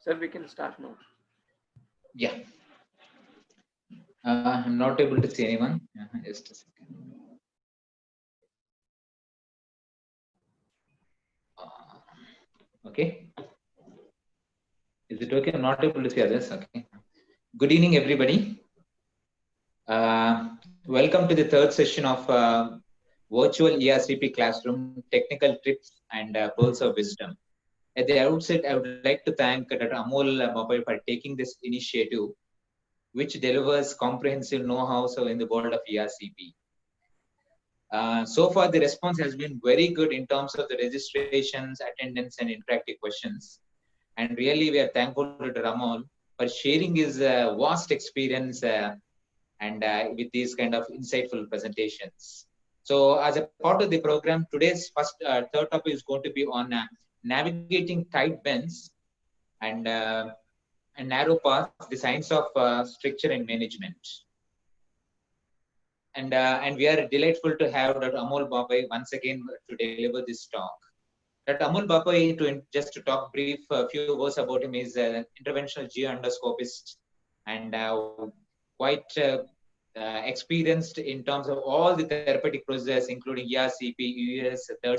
Sir, we can start now. Yeah. I'm not able to see anyone. Just a second. Okay. Is it okay? I'm not able to see others. Okay. Good evening, everybody. Welcome to the third session of virtual ERCP classroom technical tips and pearls of wisdom. At the outset, I would like to thank Dr. Amol Bapai for taking this initiative, which delivers comprehensive know-how in the world of ERCP. So far, the response has been very good in terms of the registrations, attendance, and interactive questions. And really, we are thankful to Amol for sharing his vast experience and with these kind of insightful presentations. So as a part of the program, today's third topic is going to be on navigating tight bends and narrow paths, the science of structure and management. And we are delightful to have Dr. Amol Bapai once again to deliver this talk. Dr. Amol Bapai, just to talk brief a few words about him, is an interventional geo-endoscopist and quite experienced in terms of all the therapeutic processes, including ERCP, US, third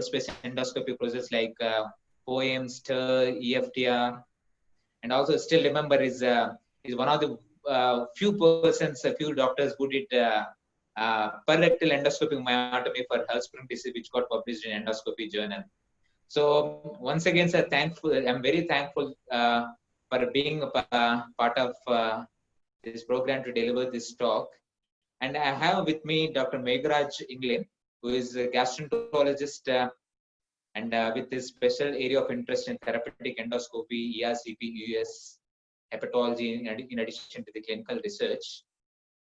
space endoscopy process like POEM, STIR, EFTR, and also still remember is one of the few doctors who did per-rectal endoscopic myotomy for Hirschsprung disease, which got published in Endoscopy Journal. So once again, sir, I'm very thankful for being a part of this program to deliver this talk. And I have with me Dr. Meghraj Ingle, who is a gastroenterologist and with his special area of interest in therapeutic endoscopy, ERCP, US, hepatology, in addition to the clinical research.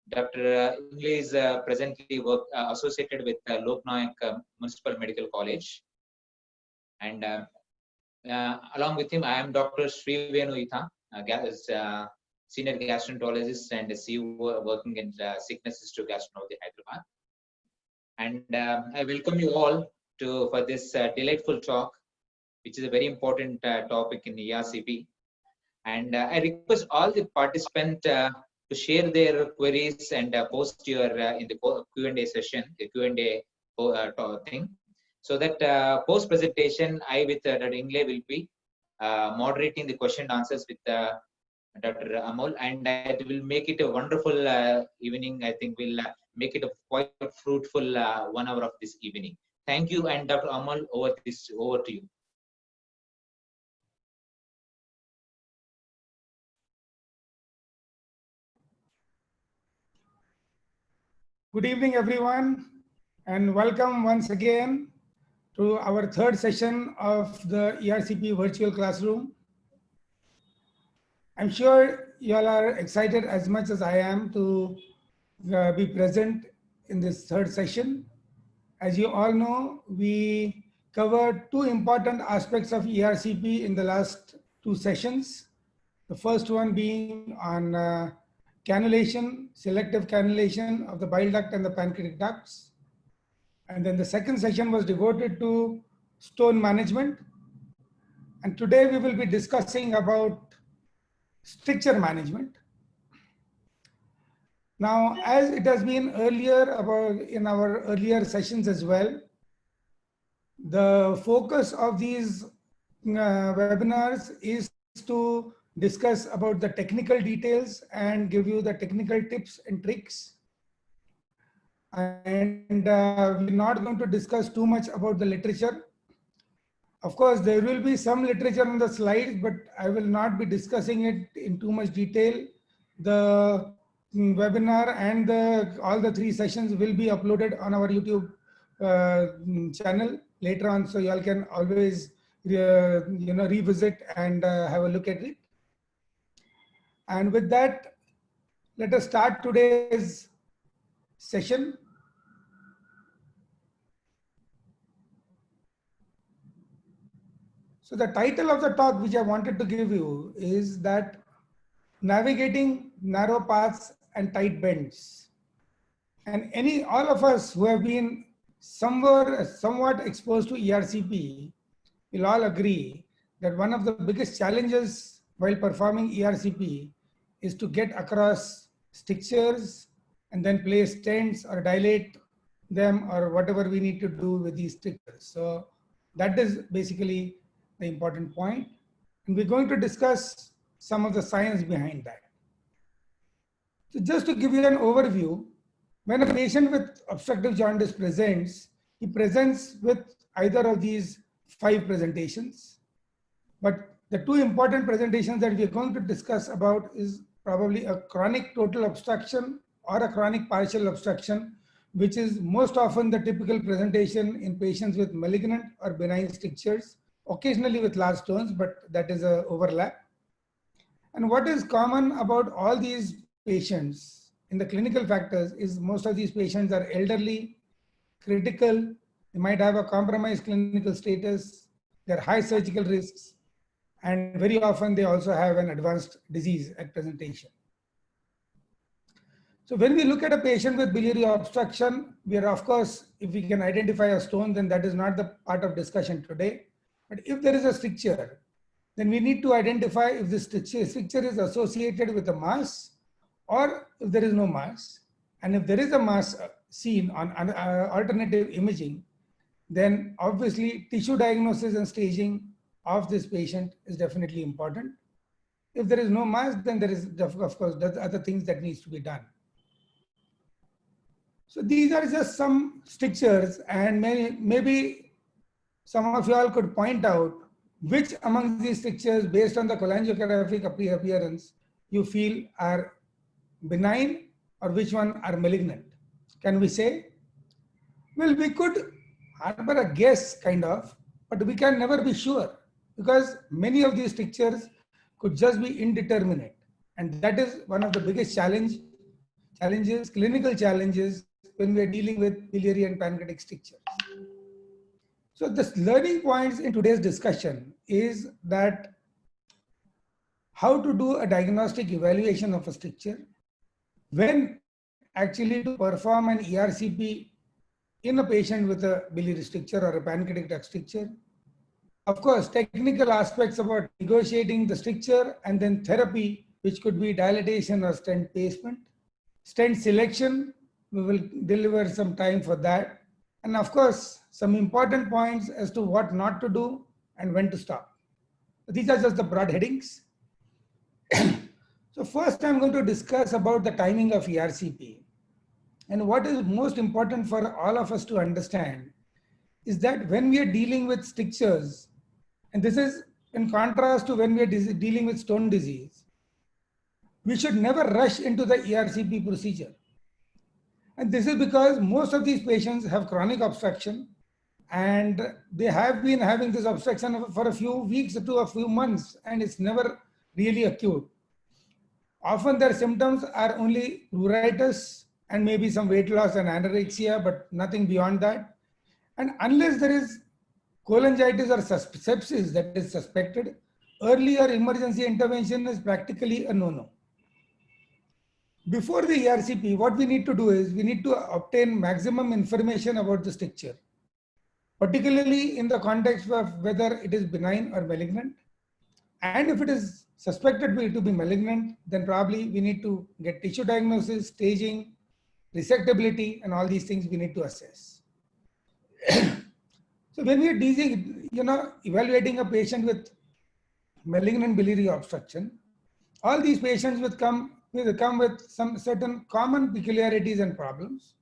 Dr. Ingle is presently associated with Lok Nayak Municipal Medical College. And along with him, I am Dr. Sri Venu Itha, senior gastroenterologist and CEO working in Sickness History Gastroenterology, Hyderabad. And I welcome you all for this delightful talk, which is a very important topic in ERCP. And I request all the participants to share their queries and post your in the Q&A session, the Q&A thing, so that post presentation, I with Dr. Ingle will be moderating the question and answers with Dr. Amol, and it will make it a wonderful evening. I think we'll make it a quite fruitful 1 hour of this evening. Thank you, and Dr. Amol, over to you. Good evening, everyone, and welcome once again to our third session of the ERCP virtual classroom. I'm sure you all are excited as much as I am to be present in this third session. As you all know, we covered two important aspects of ERCP in the last two sessions. The first one being on cannulation, selective cannulation of the bile duct and the pancreatic ducts. And then the second session was devoted to stone management. And today we will be discussing about stricture management. Now, as it has been earlier in our earlier sessions as well, the focus of these webinars is to discuss about the technical details and give you the technical tips and tricks. And we're not going to discuss too much about the literature. Of course, there will be some literature on the slides, but I will not be discussing it in too much detail. The webinar and all the three sessions will be uploaded on our YouTube channel later on, so you all can always revisit and have a look at it. And with that, let us start today's session. So the title of the talk which I wanted to give you is that navigating narrow paths and tight bends. And all of us who have been somewhat exposed to ERCP will all agree that one of the biggest challenges while performing ERCP is to get across strictures and then place stents or dilate them or whatever we need to do with these strictures. So that is basically the important point. And we're going to discuss some of the science behind that. So just to give you an overview, when a patient with obstructive jaundice presents, he presents with either of these 5 presentations. But the 2 important presentations that we are going to discuss about is probably a chronic total obstruction or a chronic partial obstruction, which is most often the typical presentation in patients with malignant or benign strictures, occasionally with large stones, but that is an overlap. And what is common about all these patients in the clinical factors is most of these patients are elderly, critical, they might have a compromised clinical status, they're high surgical risks, and very often they also have an advanced disease at presentation. So when we look at a patient with biliary obstruction, we are, of course, if we can identify a stone, then that is not the part of discussion today. But if there is a stricture, then we need to identify if this stricture is associated with a mass or if there is no mass. And if there is a mass seen on alternative imaging, then obviously tissue diagnosis and staging of this patient is definitely important. If there is no mass, then there is, of course, other things that needs to be done. So these are just some strictures, and maybe some of you all could point out which among these strictures, based on the cholangiographic appearance, you feel are benign or which one are malignant. Can we say? Well, we could harbor a guess kind of, but we can never be sure because many of these strictures could just be indeterminate. And that is one of the biggest challenges, clinical challenges when we are dealing with biliary and pancreatic strictures. So the learning points in today's discussion is that how to do a diagnostic evaluation of a stricture, when actually to perform an ERCP in a patient with a biliary stricture or a pancreatic duct stricture. Of course, technical aspects about negotiating the stricture and then therapy, which could be dilatation or stent placement. Stent selection, we will deliver some time for that. And of course, some important points as to what not to do and when to stop. These are just the broad headings. So first, I'm going to discuss about the timing of ERCP. And what is most important for all of us to understand is that when we are dealing with strictures, and this is in contrast to when we are dealing with stone disease, we should never rush into the ERCP procedure. And this is because most of these patients have chronic obstruction and they have been having this obstruction for a few weeks to a few months, and it's never really acute. Often their symptoms are only pruritus and maybe some weight loss and anorexia, but nothing beyond that. And unless there is cholangitis or sepsis that is suspected, earlier emergency intervention is practically a no-no. Before the ERCP, what we need to do is we need to obtain maximum information about the stricture, particularly in the context of whether it is benign or malignant. And if it is suspected to be malignant, then probably we need to get tissue diagnosis, staging, resectability, and all these things we need to assess. So when we are evaluating a patient with malignant biliary obstruction, all these patients will come with some certain common peculiarities and problems.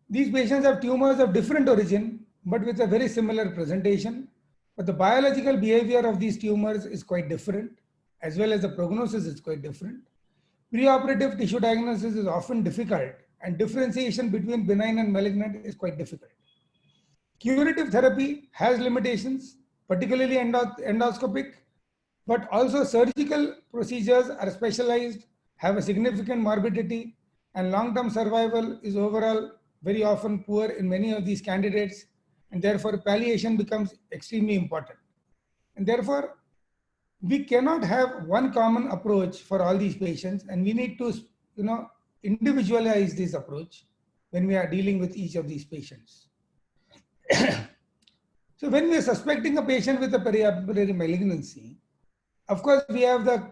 These patients have tumors of different origin, but with a very similar presentation. But the biological behavior of these tumors is quite different, as well as the prognosis is quite different. Preoperative tissue diagnosis is often difficult, and differentiation between benign and malignant is quite difficult. Curative therapy has limitations, particularly endoscopic, but also surgical procedures are specialized, have a significant morbidity, and long-term survival is overall very often poor in many of these candidates, and therefore palliation becomes extremely important. And therefore, we cannot have one common approach for all these patients, and we need to individualize this approach when we are dealing with each of these patients. So when we are suspecting a patient with a periappullary malignancy, of course, we have the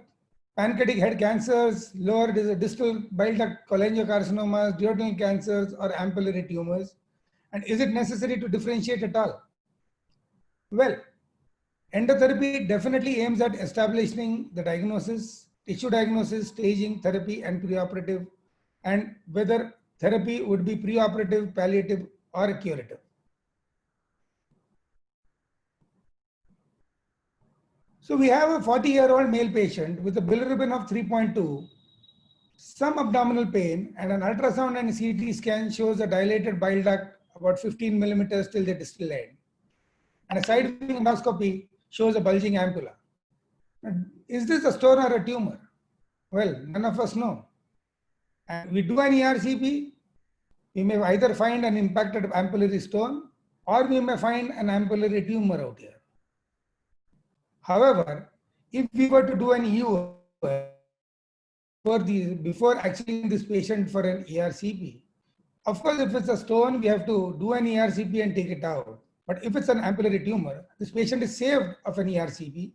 pancreatic head cancers, lower distal bile duct cholangiocarcinomas, duodenal cancers, or ampullary tumors. And is it necessary to differentiate at all? Well, endotherapy definitely aims at establishing the diagnosis, tissue diagnosis, staging, therapy, and preoperative, and whether therapy would be preoperative, palliative, or curative. So we have a 40-year-old male patient with a bilirubin of 3.2, some abdominal pain, and an ultrasound and CT scan shows a dilated bile duct about 15 millimeters till the distal end. And a side view endoscopy shows a bulging ampulla. Is this a stone or a tumor? Well, none of us know. And we do an ERCP, we may either find an impacted ampullary stone or we may find an ampullary tumor out here. However, if we were to do an EUS before actually this patient for an ERCP, of course, if it's a stone, we have to do an ERCP and take it out. But if it's an ampullary tumor, this patient is saved of an ERCP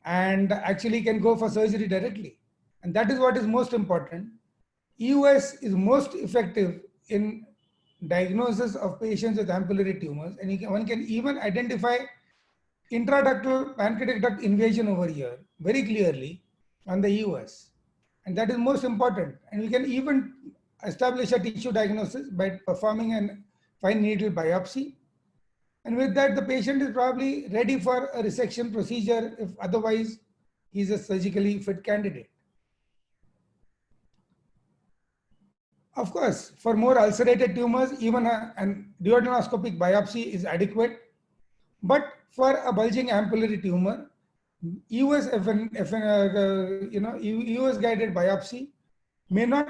and actually can go for surgery directly. And that is what is most important. EUS is most effective in diagnosis of patients with ampullary tumors, and one can even identify intraductal pancreatic duct invasion over here very clearly on the EUS. And that is most important. And we can even establish a tissue diagnosis by performing a fine needle biopsy. And with that, the patient is probably ready for a resection procedure if otherwise he's a surgically fit candidate. Of course, for more ulcerated tumors, even a duodenoscopic biopsy is adequate. But for a bulging ampullary tumor, EUS guided biopsy may not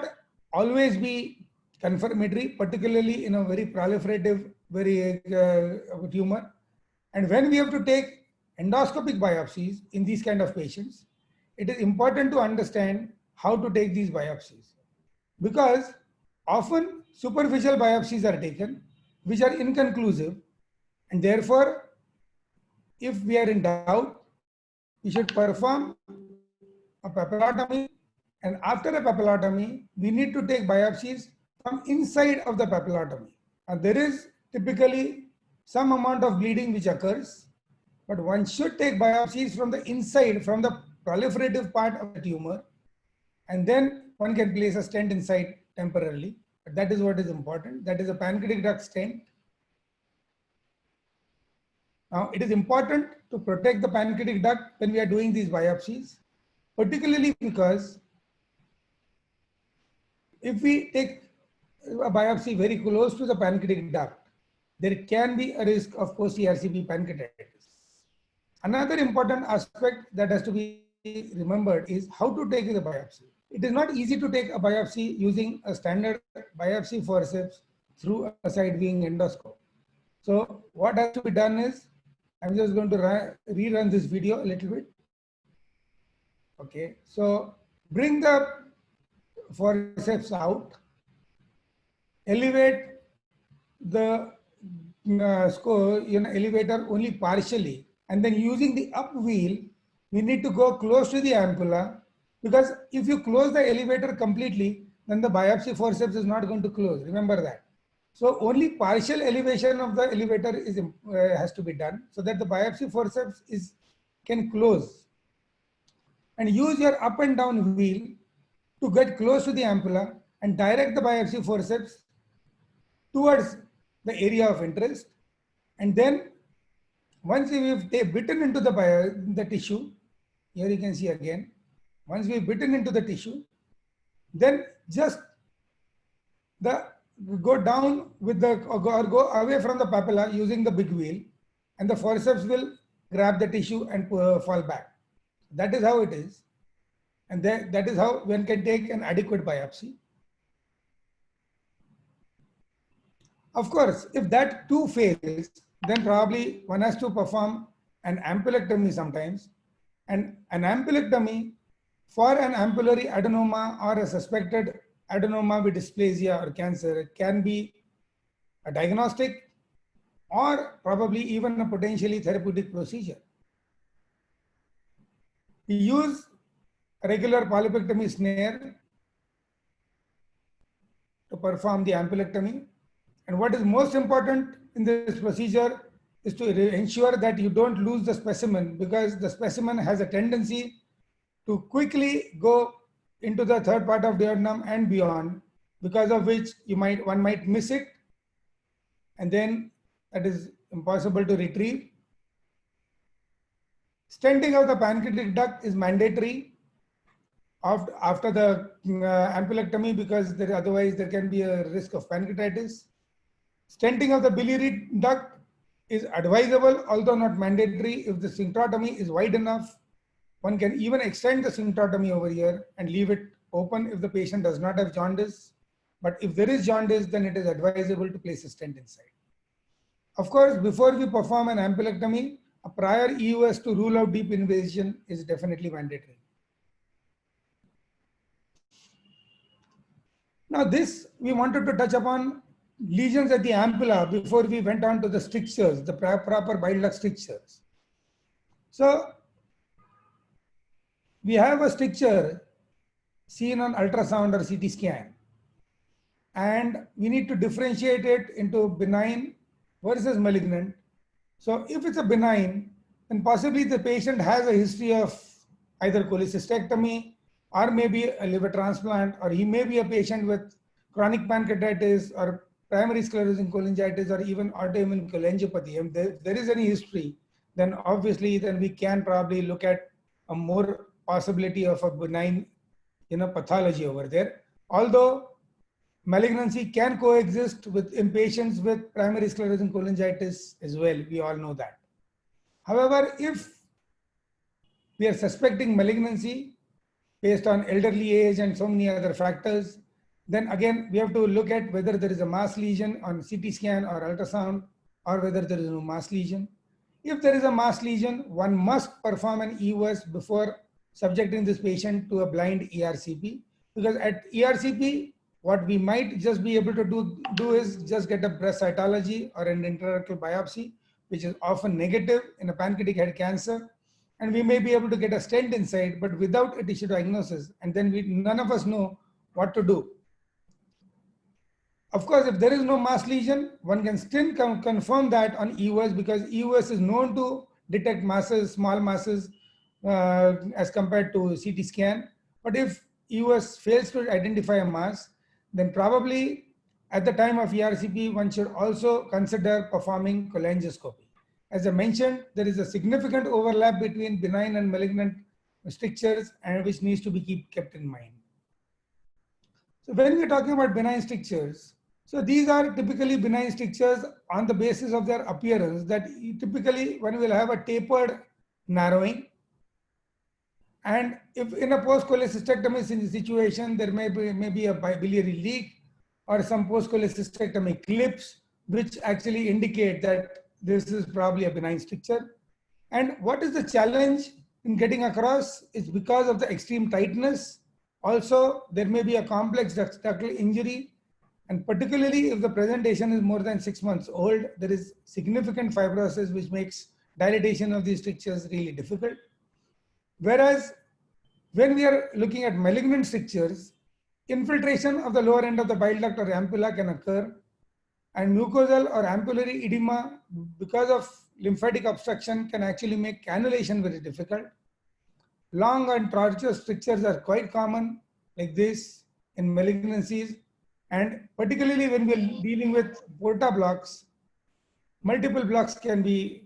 always be confirmatory, particularly in a very proliferative tumor. And when we have to take endoscopic biopsies in these kind of patients, it is important to understand how to take these biopsies, because often superficial biopsies are taken which are inconclusive, and therefore if we are in doubt, we should perform a papillotomy, and after a papillotomy, we need to take biopsies from inside of the papillotomy. And there is typically some amount of bleeding which occurs, but one should take biopsies from the inside, from the proliferative part of the tumor, and then one can place a stent inside temporarily. But that is what is important. That is a pancreatic duct stent. Now, it is important to protect the pancreatic duct when we are doing these biopsies, particularly because if we take a biopsy very close to the pancreatic duct, there can be a risk of post-ERCP pancreatitis. Another important aspect that has to be remembered is how to take the biopsy. It is not easy to take a biopsy using a standard biopsy forceps through a side-viewing endoscope. So what has to be done is, I'm just going to rerun this video a little bit. Okay, so bring the forceps out, elevate the elevator only partially, and then using the up wheel, we need to go close to the ampulla, because if you close the elevator completely, then the biopsy forceps is not going to close. Remember that. So only partial elevation of the elevator is has to be done so that the biopsy forceps can close. And use your up and down wheel to get close to the ampulla and direct the biopsy forceps towards the area of interest. And then once we've bitten into the tissue, here you can see again, once we've bitten into the tissue, then just go down with or go away from the papilla using the big wheel, and the forceps will grab the tissue and fall back. That is how it is. And that is how one can take an adequate biopsy. Of course, if that too fails, then probably one has to perform an ampulectomy sometimes. And an ampulectomy for an ampullary adenoma or a suspected adenoma with dysplasia or cancer, it can be a diagnostic or probably even a potentially therapeutic procedure. We use a regular polypectomy snare to perform the ampulectomy. And what is most important in this procedure is to ensure that you don't lose the specimen, because the specimen has a tendency to quickly go into the third part of duodenum and beyond, because of which one might miss it, and then that is impossible to retrieve. Stenting of the pancreatic duct is mandatory after the ampulectomy, because otherwise there can be a risk of pancreatitis. Stenting of the biliary duct is advisable, although not mandatory. If the sphincterotomy is wide enough, one can even extend the sphincterotomy over here and leave it open if the patient does not have jaundice. But if there is jaundice, then it is advisable to place a stent inside. Of course, before we perform an ampulectomy, a prior EUS to rule out deep invasion is definitely mandatory. Now this, we wanted to touch upon lesions at the ampulla before we went on to the strictures, the proper bile duct strictures. So we have a stricture seen on ultrasound or CT scan, and we need to differentiate it into benign versus malignant. So if it's a benign, then possibly the patient has a history of either cholecystectomy or maybe a liver transplant, or he may be a patient with chronic pancreatitis or primary sclerosing cholangitis or even autoimmune cholangiopathy. And if there is any history, then obviously then we can probably look at a more possibility of a benign pathology over there. Although malignancy can coexist in patients with primary sclerosing cholangitis as well, we all know that. However, if we are suspecting malignancy based on elderly age and so many other factors, then again we have to look at whether there is a mass lesion on CT scan or ultrasound, or whether there is no mass lesion. If there is a mass lesion, one must perform an EUS before subjecting this patient to a blind ERCP, because at ERCP, what we might just be able to do is just get a breast cytology or an intrarectal biopsy, which is often negative in a pancreatic head cancer. And we may be able to get a stent inside, but without a tissue diagnosis. And then none of us know what to do. Of course, if there is no mass lesion, one can still confirm that on EUS, because EUS is known to detect masses, small masses, as compared to CT scan. But if EUS fails to identify a mass, then probably at the time of ERCP, one should also consider performing cholangioscopy. As I mentioned, there is a significant overlap between benign and malignant strictures, and which needs to be kept in mind. So when we're talking about benign strictures, so these are typically benign strictures on the basis of their appearance, that typically one will have a tapered narrowing. And if in a post-cholecystectomy situation, there may be a biliary leak or some post-cholecystectomy clips, which actually indicate that this is probably a benign stricture. And what is the challenge in getting across is because of the extreme tightness. Also, there may be a complex ductal injury, and particularly if the presentation is more than 6 months old, there is significant fibrosis, which makes dilatation of these strictures really difficult. Whereas when we are looking at malignant strictures, infiltration of the lower end of the bile duct or ampulla can occur, and mucosal or ampullary edema, because of lymphatic obstruction, can actually make cannulation very difficult. Long and tortuous strictures are quite common like this in malignancies, and particularly when we are dealing with porta blocks, multiple blocks can be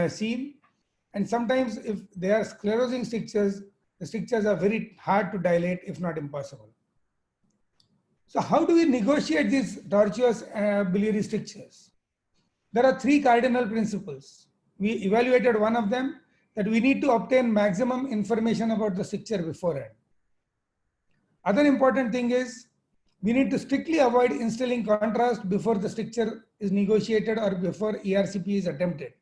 seen, and sometimes if they are sclerosing strictures, the strictures are very hard to dilate, if not impossible. So how do we negotiate these tortuous biliary strictures? There are 3 cardinal principles. We evaluated one of them, that we need to obtain maximum information about the stricture beforehand. Other important thing is we need to strictly avoid instilling contrast before the stricture is negotiated or before ERCP is attempted.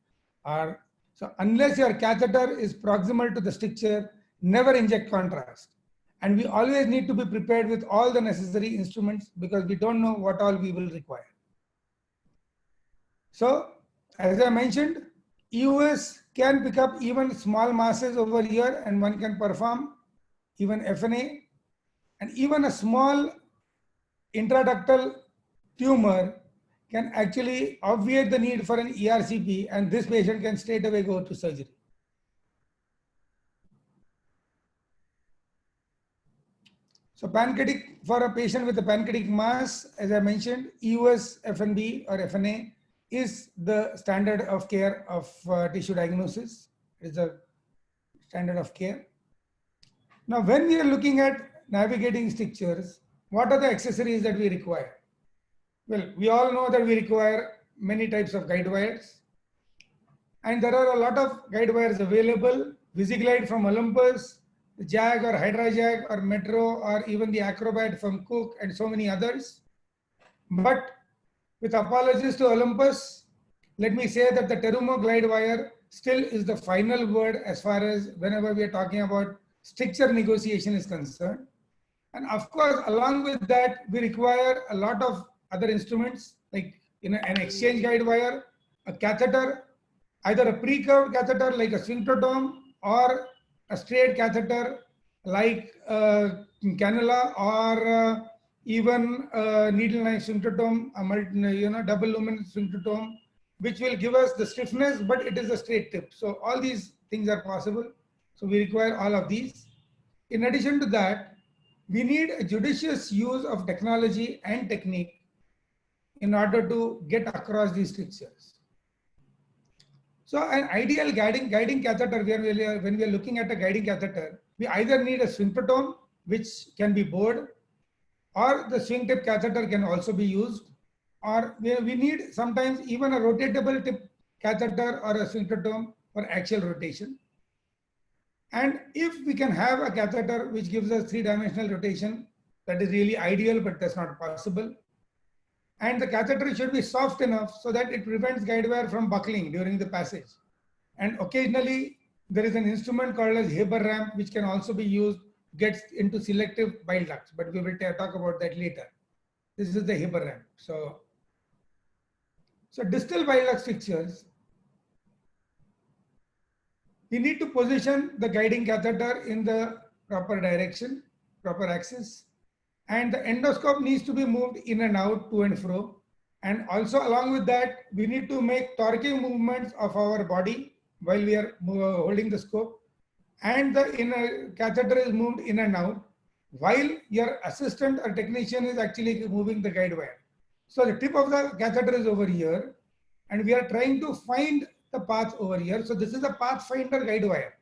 So unless your catheter is proximal to the stricture, never inject contrast. And we always need to be prepared with all the necessary instruments, because we don't know what all we will require. So As I mentioned, EOS can pick up even small masses over here, and one can perform even FNA, and even a small intraductal tumor can actually obviate the need for an ERCP, and this patient can straight away go to surgery. So pancreatic, for a patient with a pancreatic mass, as I mentioned, EOS FNB or FNA is the standard of care of tissue diagnosis. It is a standard of care. Now, when we are looking at navigating strictures, what are the accessories that we require? Well, we all know that we require many types of guide wires. And there are a lot of guide wires available. VisiGlide from Olympus, JAG or HydraJag or Metro, or even the Acrobat from Cook, and so many others. But with apologies to Olympus, let me say that the Terumo glide wire still is the final word as far as whenever we are talking about stricture negotiation is concerned. And of course, along with that, we require a lot of other instruments like an exchange guide wire, a catheter, either a pre-curved catheter like a sphincterotome, or a straight catheter like cannula, or even a needle knife sphincterotome, a double lumen sphincterotome, which will give us the stiffness, but it is a straight tip. So all these things are possible. So we require all of these. In addition to that, we need a judicious use of technology and technique in order to get across these strictures. So an ideal guiding catheter, when we are looking at a guiding catheter, we either need a sphincterotome, which can be bored, or the swing tip catheter can also be used, or we need sometimes even a rotatable tip catheter or a sphincterotome for axial rotation. And if we can have a catheter which gives us 3-dimensional rotation, that is really ideal, but that's not possible. And the catheter should be soft enough so that it prevents guide wire from buckling during the passage. And occasionally, there is an instrument called as Haber ramp, which can also be used, gets into selective bile ducts, but we will talk about that later. This is the Haber ramp. So distal bile duct strictures, we need to position the guiding catheter in the proper direction, proper axis. And the endoscope needs to be moved in and out, to and fro. And also along with that, we need to make torquing movements of our body while we are holding the scope. And the inner catheter is moved in and out while your assistant or technician is actually moving the guide wire. So the tip of the catheter is over here, and we are trying to find the path over here. So this is a pathfinder guide wire.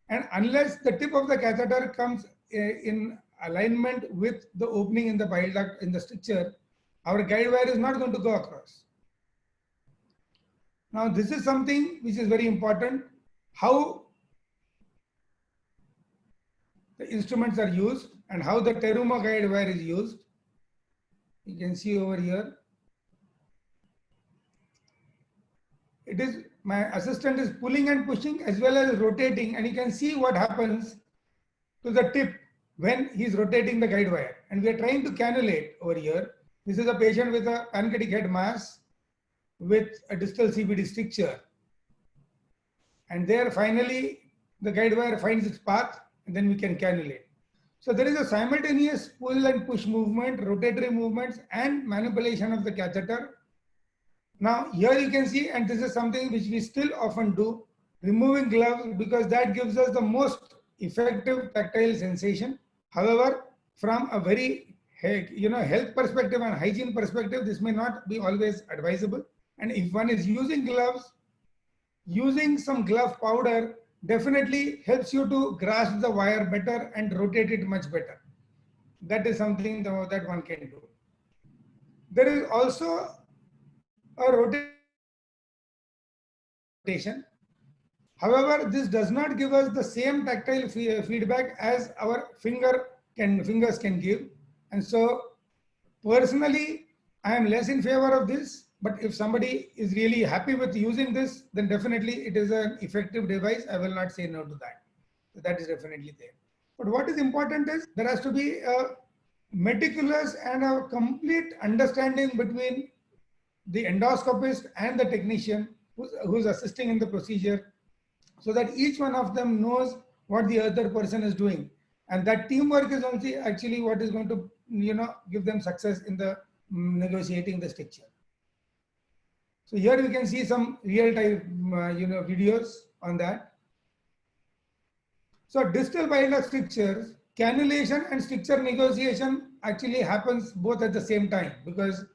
And unless the tip of the catheter comes in alignment with the opening in the bile duct in the stricture, our guide wire is not going to go across. Now, this is something which is very important, how the instruments are used and how the Terumo guide wire is used. You can see over here. It is, my assistant is pulling and pushing as well as rotating, and you can see what happens to the tip when he's rotating the guide wire. And we are trying to cannulate over here. This is a patient with a pancreatic head mass with a distal CBD stricture. And there finally the guide wire finds its path, and then we can cannulate. So there is a simultaneous pull and push movement, rotatory movements, and manipulation of the catheter. Now here you can see, and this is something which we still often do, removing gloves, because that gives us the most effective tactile sensation. However, from a very health perspective and hygiene perspective, this may not be always advisable. And if one is using gloves, using some glove powder definitely helps you to grasp the wire better and rotate it much better. That is something that one can do. There is also a rotation. However, this does not give us the same tactile feedback as our fingers can give. And so personally, I am less in favor of this. But if somebody is really happy with using this, then definitely it is an effective device. I will not say no to that. So that is definitely there. But what is important is there has to be a meticulous and a complete understanding between the endoscopist and the technician who's assisting in the procedure, so that each one of them knows what the other person is doing. And that teamwork is only actually what is going to, give them success in the negotiating the stricture. So here we can see some real-time, videos on that. So distal bile duct strictures, cannulation and stricture negotiation actually happens both at the same time, because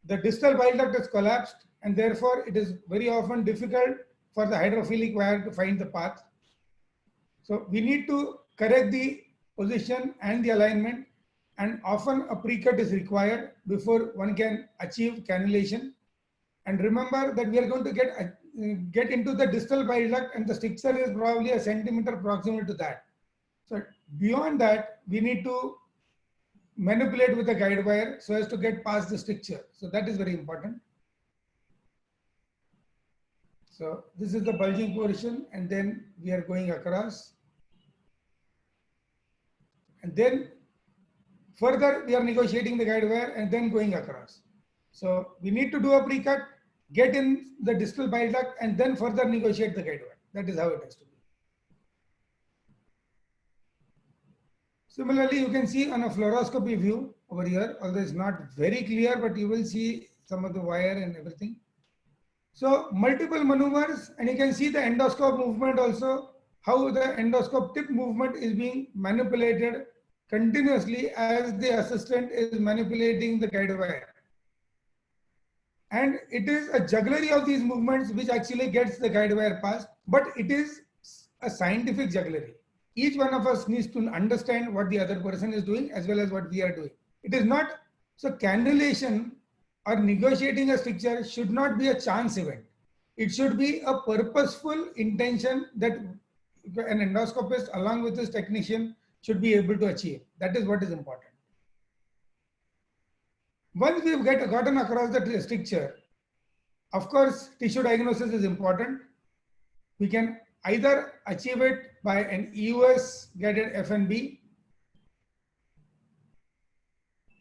the distal bile duct is collapsed, and therefore it is very often difficult for the hydrophilic wire to find the path. So we need to correct the position and the alignment, and often a pre-cut is required before one can achieve cannulation. And remember that we are going to get into the distal bile duct, and the stricture is probably a centimeter proximal to that. So beyond that, we need to manipulate with the guide wire so as to get past the stricture. So that is very important. So this is the bulging portion, and then we are going across. And then further we are negotiating the guide wire and then going across. So we need to do a pre-cut, get in the distal bile duct, and then further negotiate the guide wire. That is how it has to be. Similarly, you can see on a fluoroscopy view over here, although it's not very clear, but you will see some of the wire and everything. So multiple maneuvers, and you can see the endoscope movement also, how the endoscope tip movement is being manipulated continuously as the assistant is manipulating the guide wire. And it is a jugglery of these movements which actually gets the guide wire passed, but it is a scientific jugglery. Each one of us needs to understand what the other person is doing as well as what we are doing. It is not, so cannulation or negotiating a stricture should not be a chance event. It should be a purposeful intention that an endoscopist along with his technician should be able to achieve. That is what is important. Once we've gotten across the stricture, of course, tissue diagnosis is important. We can either achieve it by an EUS guided FNB.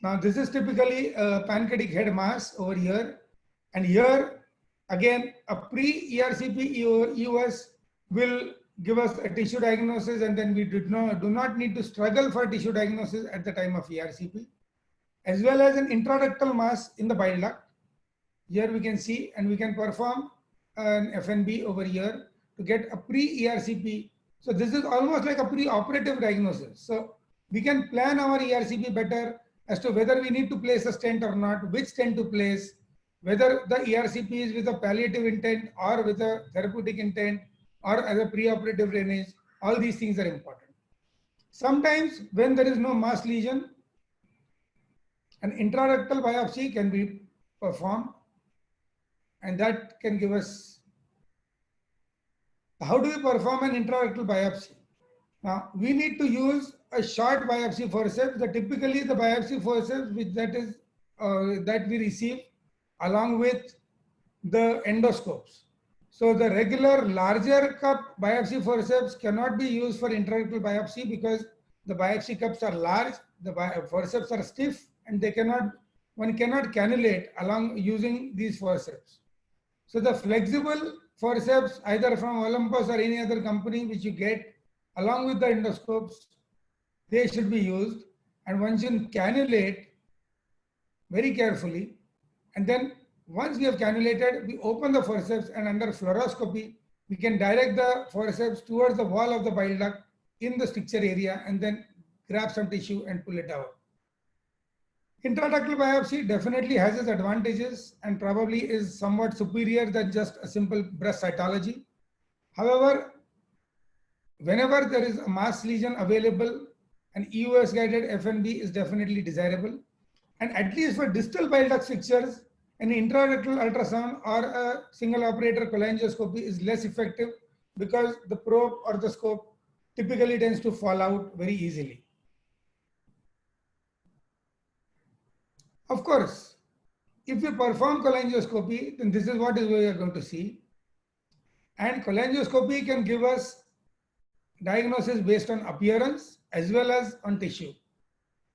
Now this is typically a pancreatic head mass over here, and here again a pre-ERCP EUS will give us a tissue diagnosis, and then we do not need to struggle for tissue diagnosis at the time of ERCP, as well as an intraductal mass in the bile duct. Here we can see, and we can perform an FNB over here to get a pre-ERCP. So this is almost like a pre-operative diagnosis. So we can plan our ERCP better as to whether we need to place a stent or not, which stent to place, whether the ERCP is with a palliative intent or with a therapeutic intent or as a pre-operative drainage. All these things are important. Sometimes when there is no mass lesion, an intraductal biopsy can be performed, and that can give us. How do we perform an intraductal biopsy? Now, we need to use a short biopsy forceps. Typically, the biopsy forceps that we receive along with the endoscopes. So the regular larger cup biopsy forceps cannot be used for intraductal biopsy because the biopsy cups are large, the forceps are stiff, and one cannot cannulate along using these forceps. So the flexible forceps, either from Olympus or any other company which you get along with the endoscopes, they should be used. And one should cannulate very carefully. And then once we have cannulated, we open the forceps, and under fluoroscopy, we can direct the forceps towards the wall of the bile duct in the stricture area and then grab some tissue and pull it out. Intraductal biopsy definitely has its advantages and probably is somewhat superior than just a simple breast cytology. However, whenever there is a mass lesion available, an EUS guided FNB is definitely desirable. And at least for distal bile duct strictures, an intraductal ultrasound or a single operator cholangioscopy is less effective because the probe or the scope typically tends to fall out very easily. Of course, if you perform cholangioscopy, then this is what we are going to see. And cholangioscopy can give us diagnosis based on appearance as well as on tissue.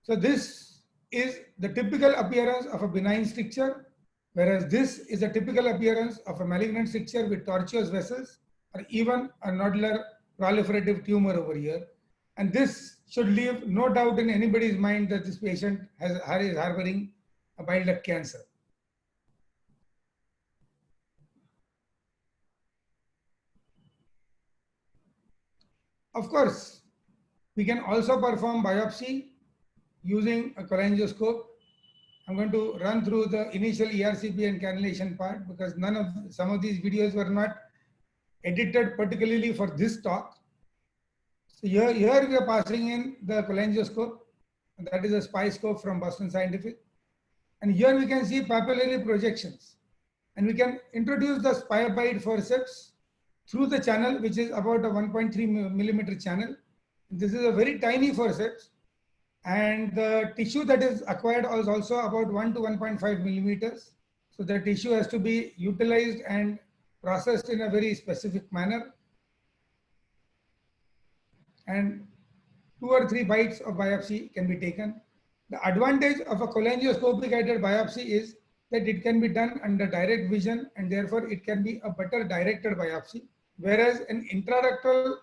So this is the typical appearance of a benign stricture. whereas this is a typical appearance of a malignant stricture with tortuous vessels or even a nodular proliferative tumor over here. And this should leave no doubt in anybody's mind that this patient is harboring a bile duct cancer. Of course, we can also perform biopsy using a cholangioscope. I'm going to run through the initial ERCP and cannulation part because some of these videos were not edited particularly for this talk. So here we are passing in the cholangioscope, and that is a spy scope from Boston Scientific. And here we can see papillary projections. And we can introduce the SpireBite forceps through the channel, which is about a 1.3 millimeter channel. This is a very tiny forceps. And the tissue that is acquired is also about 1 to 1.5 millimeters. So the tissue has to be utilized and processed in a very specific manner. And 2 or 3 bites of biopsy can be taken. The advantage of a cholangioscopy guided biopsy is that it can be done under direct vision and therefore it can be a better directed biopsy. Whereas an intraductal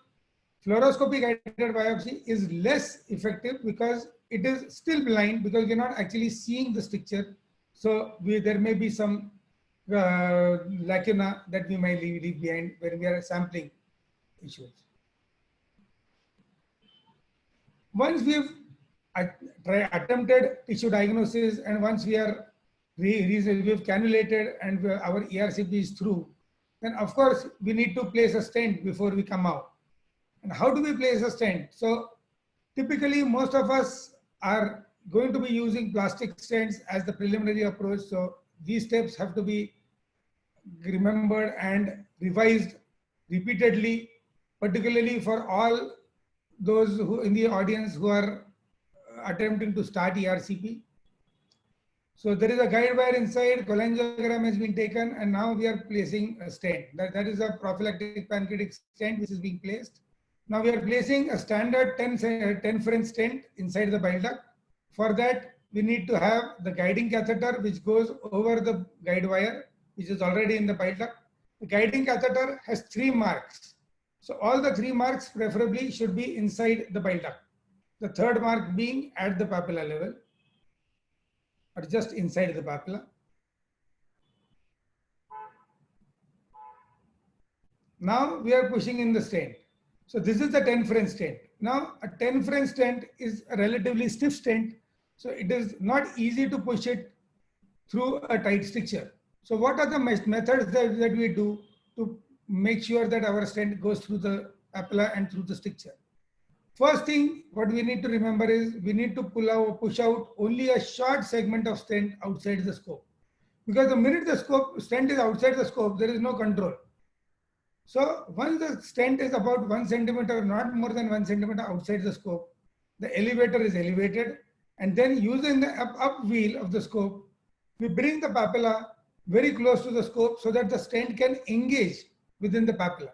fluoroscopy guided biopsy is less effective because it is still blind because we're not actually seeing the stricture. So there may be some lacuna that we might leave behind when we are sampling issues. Once we've attempted tissue diagnosis and once we've cannulated and our ERCP is through, then of course we need to place a stent before we come out. And how do we place a stent? So typically most of us are going to be using plastic stents as the preliminary approach. So these steps have to be remembered and revised repeatedly, particularly for all those who in the audience who are attempting to start ERCP. So there is a guide wire inside, cholangiogram has been taken, and now we are placing a stent. That is a prophylactic pancreatic stent which is being placed. Now we are placing a standard 10 French stent inside the bile duct. For that, we need to have the guiding catheter which goes over the guide wire, which is already in the bile duct. The guiding catheter has 3 marks. So all the 3 marks preferably should be inside the bile duct. The third mark being at the papilla level or just inside the papilla. Now we are pushing in the stent. So this is the 10 French stent. Now a 10 French stent is a relatively stiff stent. So it is not easy to push it through a tight stricture. So what are the methods that we do to make sure that our stent goes through the papilla and through the stricture? First thing, what we need to remember is we need to push out only a short segment of stent outside the scope. Because the minute the stent is outside the scope, there is no control. So once the stent is about 1 centimeter, not more than 1 centimeter outside the scope, the elevator is elevated, and then using the up wheel of the scope, we bring the papilla very close to the scope so that the stent can engage within the papilla.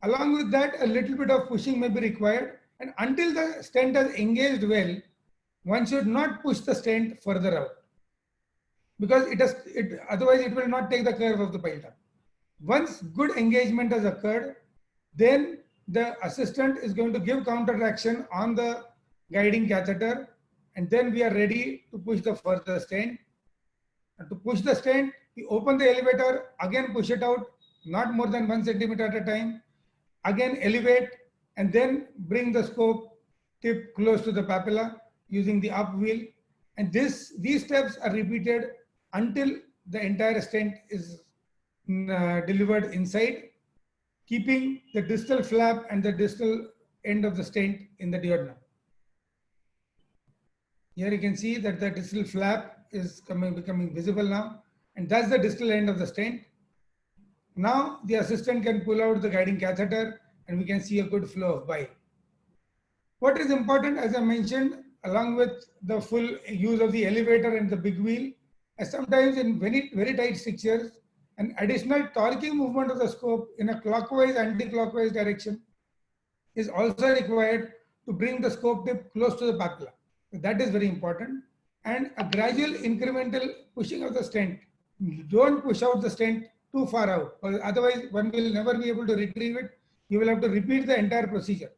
Along with that, a little bit of pushing may be required, and until the stent has engaged well, one should not push the stent further out because otherwise it will not take the curve of the bile duct. Once good engagement has occurred, then the assistant is going to give counter-action on the guiding catheter, and then we are ready to push the further stent. And to push the stent, we open the elevator, again push it out, not more than 1 centimeter at a time, again elevate, and then bring the scope tip close to the papilla using the up wheel. And these steps are repeated until the entire stent is delivered inside, keeping the distal flap and the distal end of the stent in the duodenum. Here you can see that the distal flap is becoming visible now, and that's the distal end of the stent. Now the assistant can pull out the guiding catheter and we can see a good flow of bile. What is important, as I mentioned, along with the full use of the elevator and the big wheel, as sometimes in very tight strictures, an additional torquing movement of the scope in a clockwise, anti-clockwise direction is also required to bring the scope tip close to the papilla. So that is very important. and a gradual incremental pushing of the stent. Don't push out the stent too far out, or otherwise one will never be able to retrieve it. You will have to repeat the entire procedure.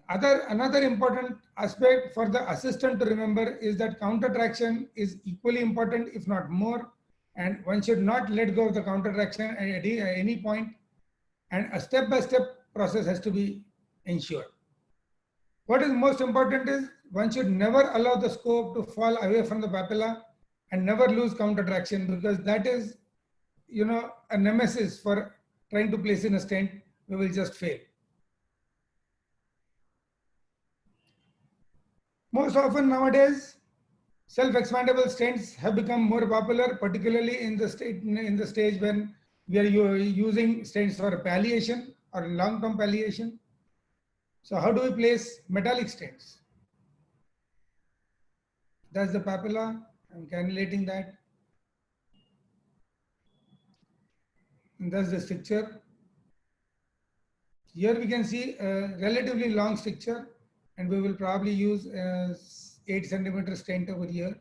Another important aspect for the assistant to remember is that counter traction is equally important, if not more, and one should not let go of the counter traction at any point, and a step-by-step process has to be ensured. What is most important is one should never allow the scope to fall away from the papilla and never lose counter traction, because that is, a nemesis for trying to place in a stent. We will just fail. Most often nowadays, self-expandable stents have become more popular, particularly in the stage when we are using stents for palliation or long-term palliation. So how do we place metallic stents? That's the papilla. I'm cannulating that. And that's the stricture. Here we can see a relatively long stricture, and we will probably use a 8 centimeter stent over here.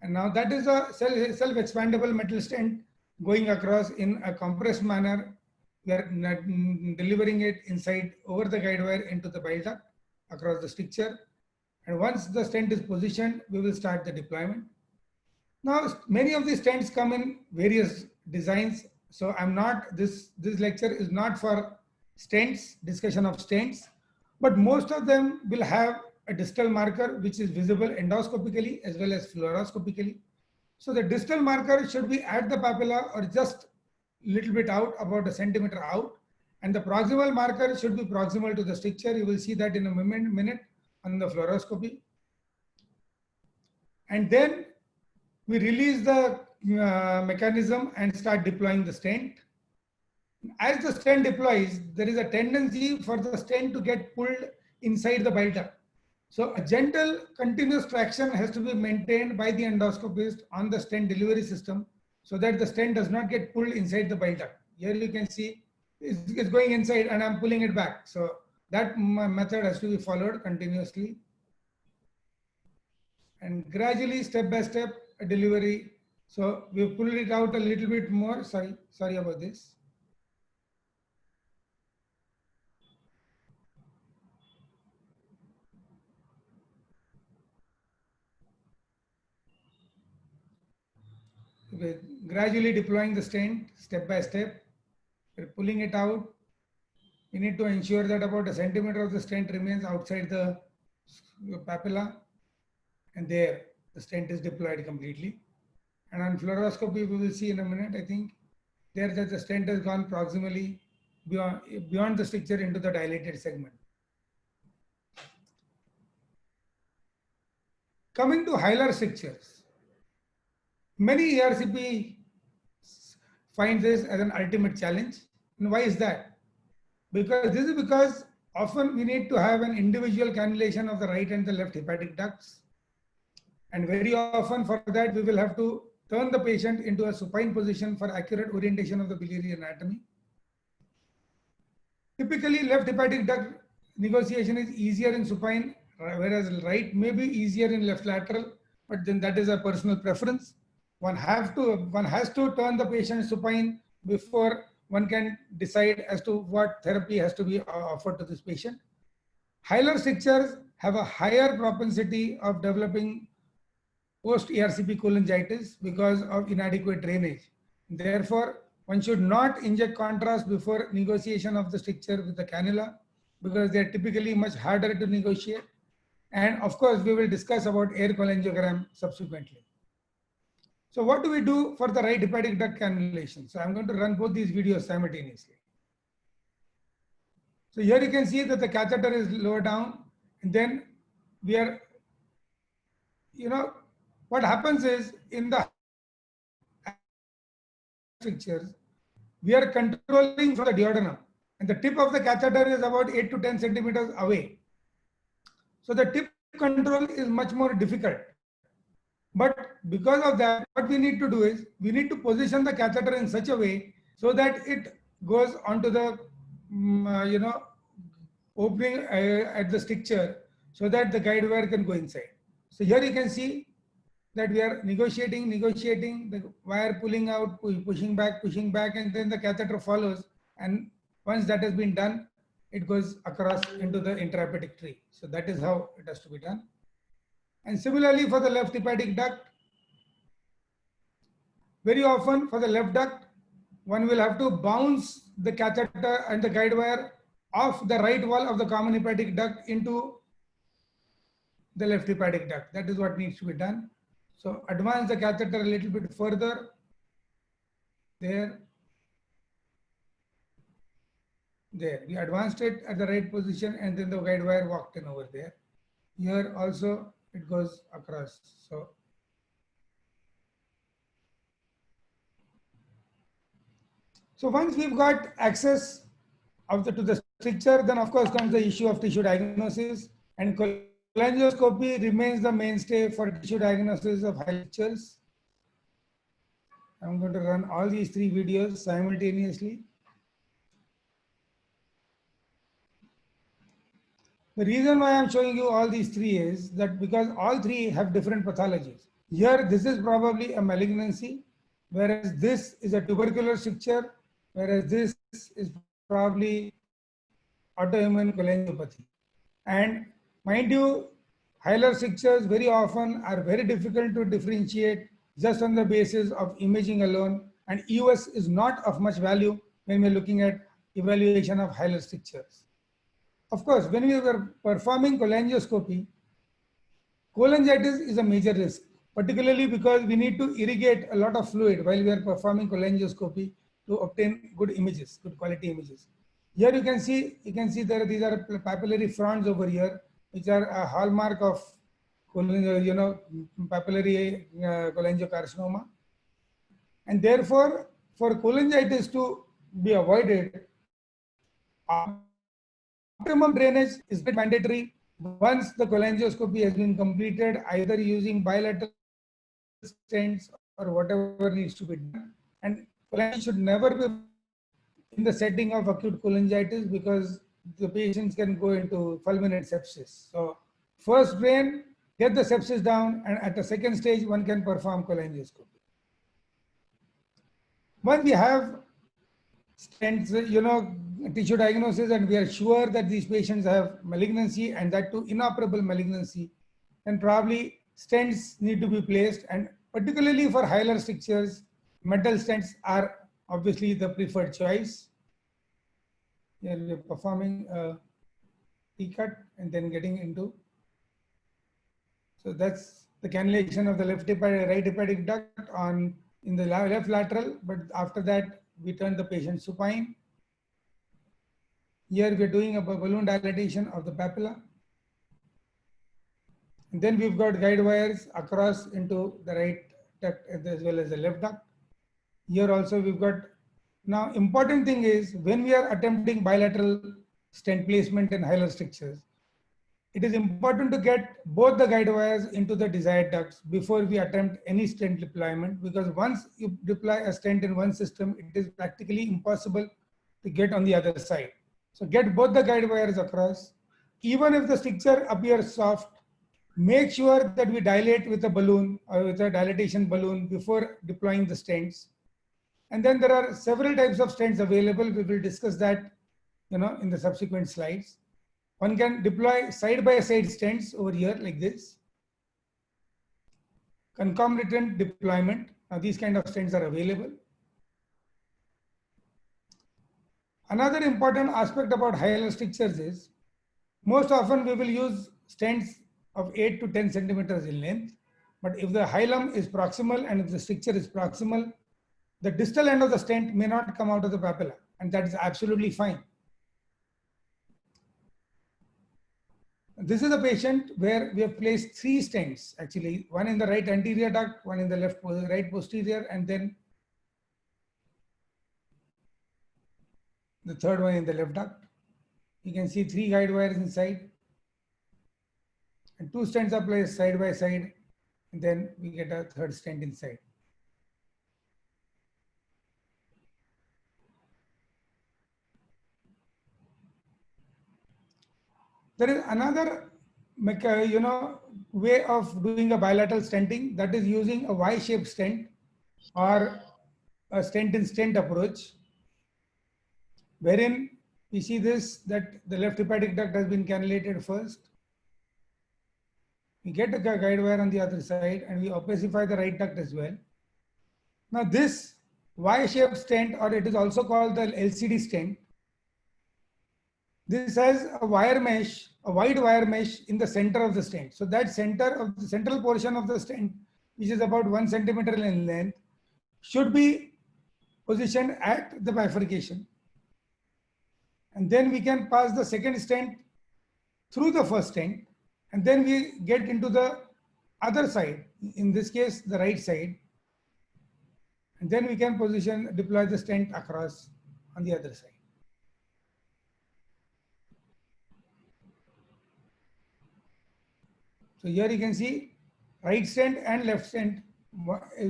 And now that is a self-expandable metal stent going across in a compressed manner. We are delivering it inside over the guide wire into the bile duct across the stricture. And once the stent is positioned, we will start the deployment. Now, many of these stents come in various designs. So this lecture is not for stents, discussion of stents, but most of them will have a distal marker which is visible endoscopically as well as fluoroscopically. So the distal marker should be at the papilla or just a little bit out, about a centimeter out, and the proximal marker should be proximal to the stricture. You will see that in a minute on the fluoroscopy. And then we release the mechanism and start deploying the stent. As the stent deploys, there is a tendency for the stent to get pulled inside the bile duct. So a gentle continuous traction has to be maintained by the endoscopist on the stent delivery system so that the stent does not get pulled inside the bile duct. Here you can see it's going inside and I'm pulling it back. So that method has to be followed continuously. And gradually, step by step, a delivery. So we pulled it out a little bit more. Sorry about this. We're gradually deploying the stent step by step. We're pulling it out. We need to ensure that about a centimeter of the stent remains outside the papilla. And there, the stent is deployed completely. And on fluoroscopy, we will see in a minute, I think, there that the stent has gone proximally beyond the stricture into the dilated segment. Coming to hilar strictures, many ERCP find this as an ultimate challenge. And why is that? Because often we need to have an individual cannulation of the right and the left hepatic ducts. And very often for that, we will have to turn the patient into a supine position for accurate orientation of the biliary anatomy. Typically, left hepatic duct negotiation is easier in supine, whereas right may be easier in left lateral, but then that is a personal preference. One has to turn the patient supine before one can decide as to what therapy has to be offered to this patient. Hilar strictures have a higher propensity of developing post-ERCP cholangitis because of inadequate drainage. Therefore, one should not inject contrast before negotiation of the stricture with the cannula because they are typically much harder to negotiate. And of course, we will discuss about air cholangiogram subsequently. So what do we do for the right hepatic duct cannulation? So I'm going to run both these videos simultaneously. So here you can see that the catheter is lower down, and then we are, what happens is in the strictures, we are controlling from the duodenum, and the tip of the catheter is about 8 to 10 centimeters away. So the tip control is much more difficult. But because of that, what we need to do is we need to position the catheter in such a way so that it goes onto the opening at the stricture so that the guide wire can go inside. So here you can see that we are negotiating, the wire pulling out, pushing back, and then the catheter follows. And once that has been done, it goes across into the intrahepatic tree. So that is how it has to be done. And similarly for the left hepatic duct, very often for the left duct, one will have to bounce the catheter and the guide wire off the right wall of the common hepatic duct into the left hepatic duct. That is what needs to be done. So advance the catheter a little bit further. There. We advanced it at the right position, and then the guide wire walked in over there. Here also it goes across. So once we've got access to the stricture, then of course comes the issue of tissue diagnosis, and cholangioscopy remains the mainstay for tissue diagnosis of high strictures. I'm going to run all these three videos simultaneously. The reason why I'm showing you all these three is that because all three have different pathologies. Here, this is probably a malignancy, whereas this is a tubercular stricture, whereas this is probably autoimmune cholangiopathy. And mind you, hilar strictures very often are very difficult to differentiate just on the basis of imaging alone, and EUS is not of much value when we're looking at evaluation of hilar strictures. Of course, when we were performing cholangioscopy, cholangitis is a major risk, particularly because we need to irrigate a lot of fluid while we are performing cholangioscopy to obtain good images, good quality images. Here you can see these are papillary fronds over here, which are a hallmark of papillary cholangiocarcinoma. And therefore, for cholangitis to be avoided, optimum drainage is mandatory once the cholangioscopy has been completed, either using bilateral stents or whatever needs to be done. And cholangitis should never be in the setting of acute cholangitis because the patients can go into fulminant sepsis. So first drain, get the sepsis down, and at the second stage, one can perform cholangioscopy. Once we have stents, tissue diagnosis, and we are sure that these patients have malignancy and that too inoperable malignancy, then probably stents need to be placed, and particularly for hilar strictures, metal stents are obviously the preferred choice. Here we are performing a T-cut and then getting into. So that's the cannulation of the right hepatic duct in the left lateral, but after that we turn the patient supine. Here we are doing a balloon dilatation of the papilla. And then we've got guide wires across into the right duct as well as the left duct. Here also we've got. Now, important thing is when we are attempting bilateral stent placement in hilar strictures, it is important to get both the guide wires into the desired ducts before we attempt any stent deployment, because once you deploy a stent in one system, it is practically impossible to get on the other side. So get both the guide wires across. Even if the stricture appears soft, make sure that we dilate with a balloon or with a dilatation balloon before deploying the stents. And then there are several types of stents available. We will discuss that, in the subsequent slides. One can deploy side-by-side stents over here like this. Concomitant deployment. Now these kind of stents are available. Another important aspect about hilar strictures is most often we will use stents of 8 to 10 centimeters in length. But if the hilum is proximal and if the stricture is proximal, the distal end of the stent may not come out of the papilla, and that is absolutely fine. This is a patient where we have placed 3 stents, actually, one in the right anterior duct, one in the right posterior, and then the third one in the left duct. You can see 3 guide wires inside, and 2 stents are placed side by side, and then we get a third stent inside. There is another way of doing a bilateral stenting, that is using a Y-shaped stent or a stent in stent approach, wherein we see this, that the left hepatic duct has been cannulated first. We get a guide wire on the other side and we opacify the right duct as well. Now this Y-shaped stent, or it is also called the LCD stent, this has a wire mesh, a wide wire mesh in the center of the stent. So that center of the central portion of the stent, which is about 1 centimeter in length, should be positioned at the bifurcation. And then we can pass the second stent through the first stent, and then we get into the other side, in this case, the right side. And then we can deploy the stent across on the other side. So here you can see right stent and left stent,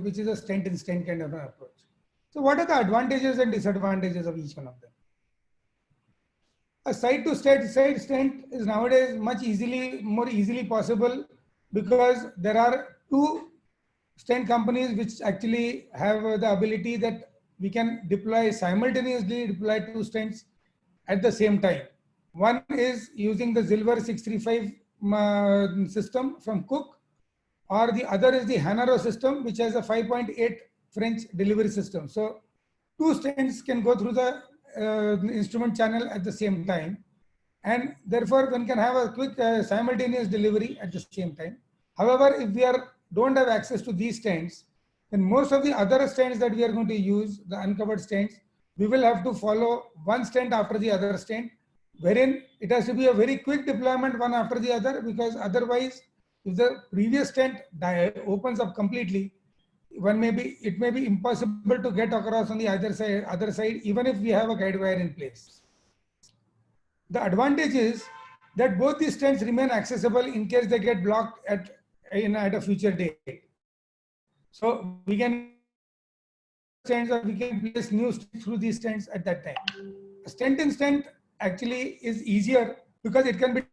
which is a stent in stent kind of an approach. So what are the advantages and disadvantages of each one of them? A side to side stent is nowadays more easily possible, because there are two stent companies which actually have the ability that we can simultaneously deploy two stents at the same time. One is using the Zilver 635 system from Cook, or the other is the Hanaro system, which has a 5.8 French delivery system. So two stents can go through the instrument channel at the same time, and therefore one can have a quick simultaneous delivery at the same time. However, if we don't have access to these stents, then most of the other stents that we are going to use, the uncovered stents, we will have to follow one stent after the other stent, wherein it has to be a very quick deployment one after the other, because otherwise, if the previous stent opens up completely, it may be impossible to get across on the other side, even if we have a guide wire in place. The advantage is that both these stents remain accessible in case they get blocked at a future date. So we can place new stents through these stents at that time. A stent in stent actually is easier because it can be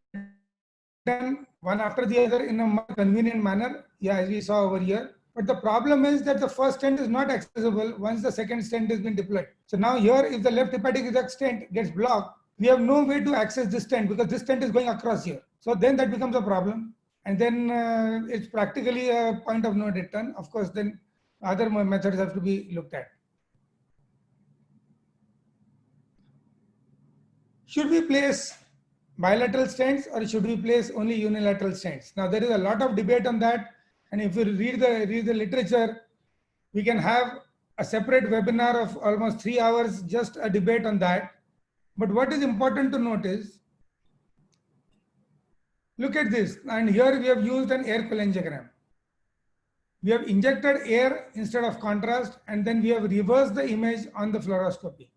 done one after the other in a more convenient manner, as we saw over here. But the problem is that the first stent is not accessible once the second stent has been deployed. So now here, if the left hepatic duct stent gets blocked, we have no way to access this stent because this stent is going across here. So then that becomes a problem. And then it's practically a point of no return. Of course, then other methods have to be looked at. Should we place bilateral stents or should we place only unilateral stents? Now there is a lot of debate on that. And if you read the literature, we can have a separate webinar of almost 3 hours, just a debate on that. But what is important to note is, look at this. And here we have used an air cholangiogram. We have injected air instead of contrast, and then we have reversed the image on the fluoroscopy,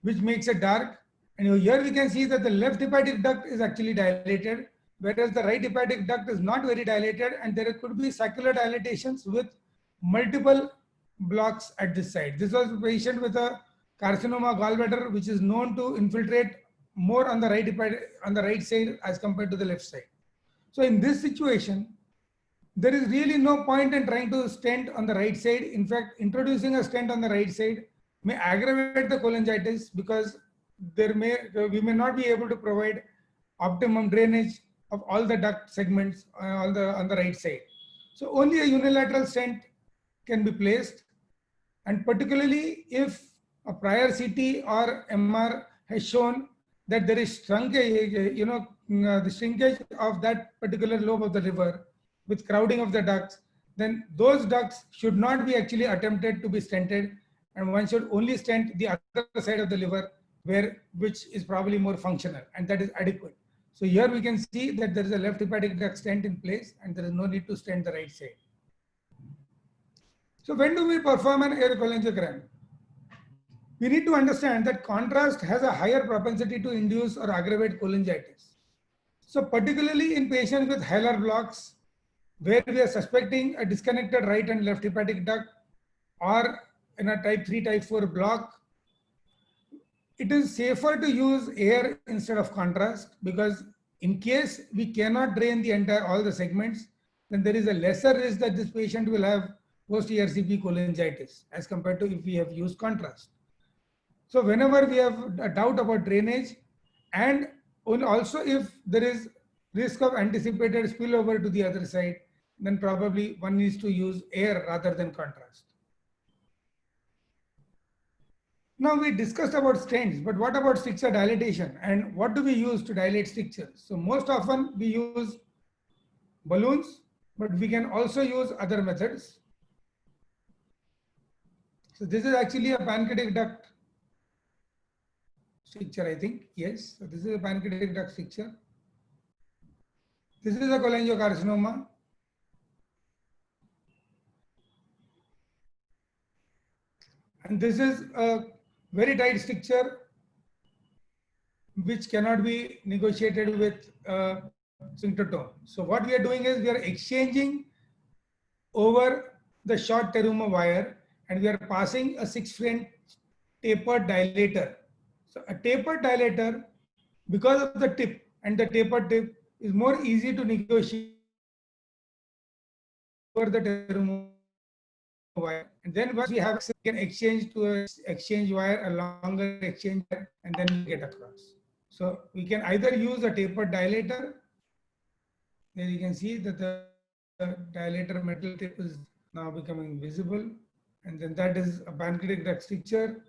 which makes it dark. And here we can see that the left hepatic duct is actually dilated, whereas the right hepatic duct is not very dilated, and there could be saccular dilatations with multiple blocks at this side. This was a patient with a carcinoma gallbladder, which is known to infiltrate more on the right side as compared to the left side. So in this situation, there is really no point in trying to stent on the right side. In fact, introducing a stent on the right side may aggravate the cholangitis, because we may not be able to provide optimum drainage of all the duct segments on the right side. So only a unilateral stent can be placed, and particularly if a prior CT or MR has shown that there is the shrinkage of that particular lobe of the liver with crowding of the ducts, then those ducts should not be actually attempted to be stented, and one should only stent the other side of the liver, which is probably more functional, and that is adequate. So here we can see that there is a left hepatic duct stent in place, and there is no need to stent the right side. So when do we perform an air cholangiogram? We need to understand that contrast has a higher propensity to induce or aggravate cholangitis. So particularly in patients with hilar blocks, where we are suspecting a disconnected right and left hepatic duct, or in a type 3, type 4 block, it is safer to use air instead of contrast, because In case we cannot drain the entire all the segments, then there is a lesser risk that this patient will have post-ERCP cholangitis as compared to if we have used contrast. So whenever we have a doubt about drainage, and also if there is risk of anticipated spillover to the other side, then probably one needs to use air rather than contrast. Now we discussed about stents, but what about stricture dilatation and what do we use to dilate strictures? So most often we use balloons, but we can also use other methods. So this is actually a pancreatic duct stricture, I think. Yes, so this is a pancreatic duct stricture. This is a cholangiocarcinoma. And this is a very tight stricture which cannot be negotiated with synchrotome. So what we are doing is we are exchanging over the short Terumo wire and we are passing a 6-French tapered dilator. So a tapered dilator, because of the tip and the tapered tip, is more easy to negotiate over the Terumo wire. And then once we have, we can exchange to a exchange wire, a longer exchange wire, and then we get across. So we can either use a tapered dilator. There you can see that the dilator metal tip is now becoming visible, and then that is a pancreatic duct stricture.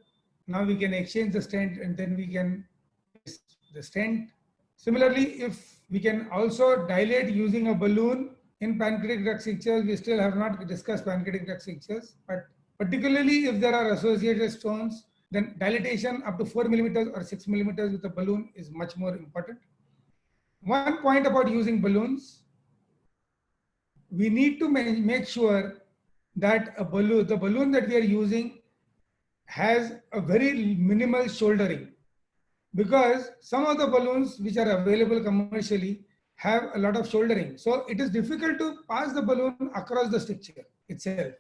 Now we can exchange the stent and then we can place the stent. Similarly, if we can also dilate using a balloon in pancreatic duct strictures, we still have not discussed pancreatic duct strictures, but particularly if there are associated stones, then dilatation up to 4 millimeters or 6 millimeters with a balloon is much more important. One point about using balloons, we need to make sure that the balloon that we are using has a very minimal shouldering, because some of the balloons which are available commercially have a lot of shouldering. So it is difficult to pass the balloon across the stricture itself.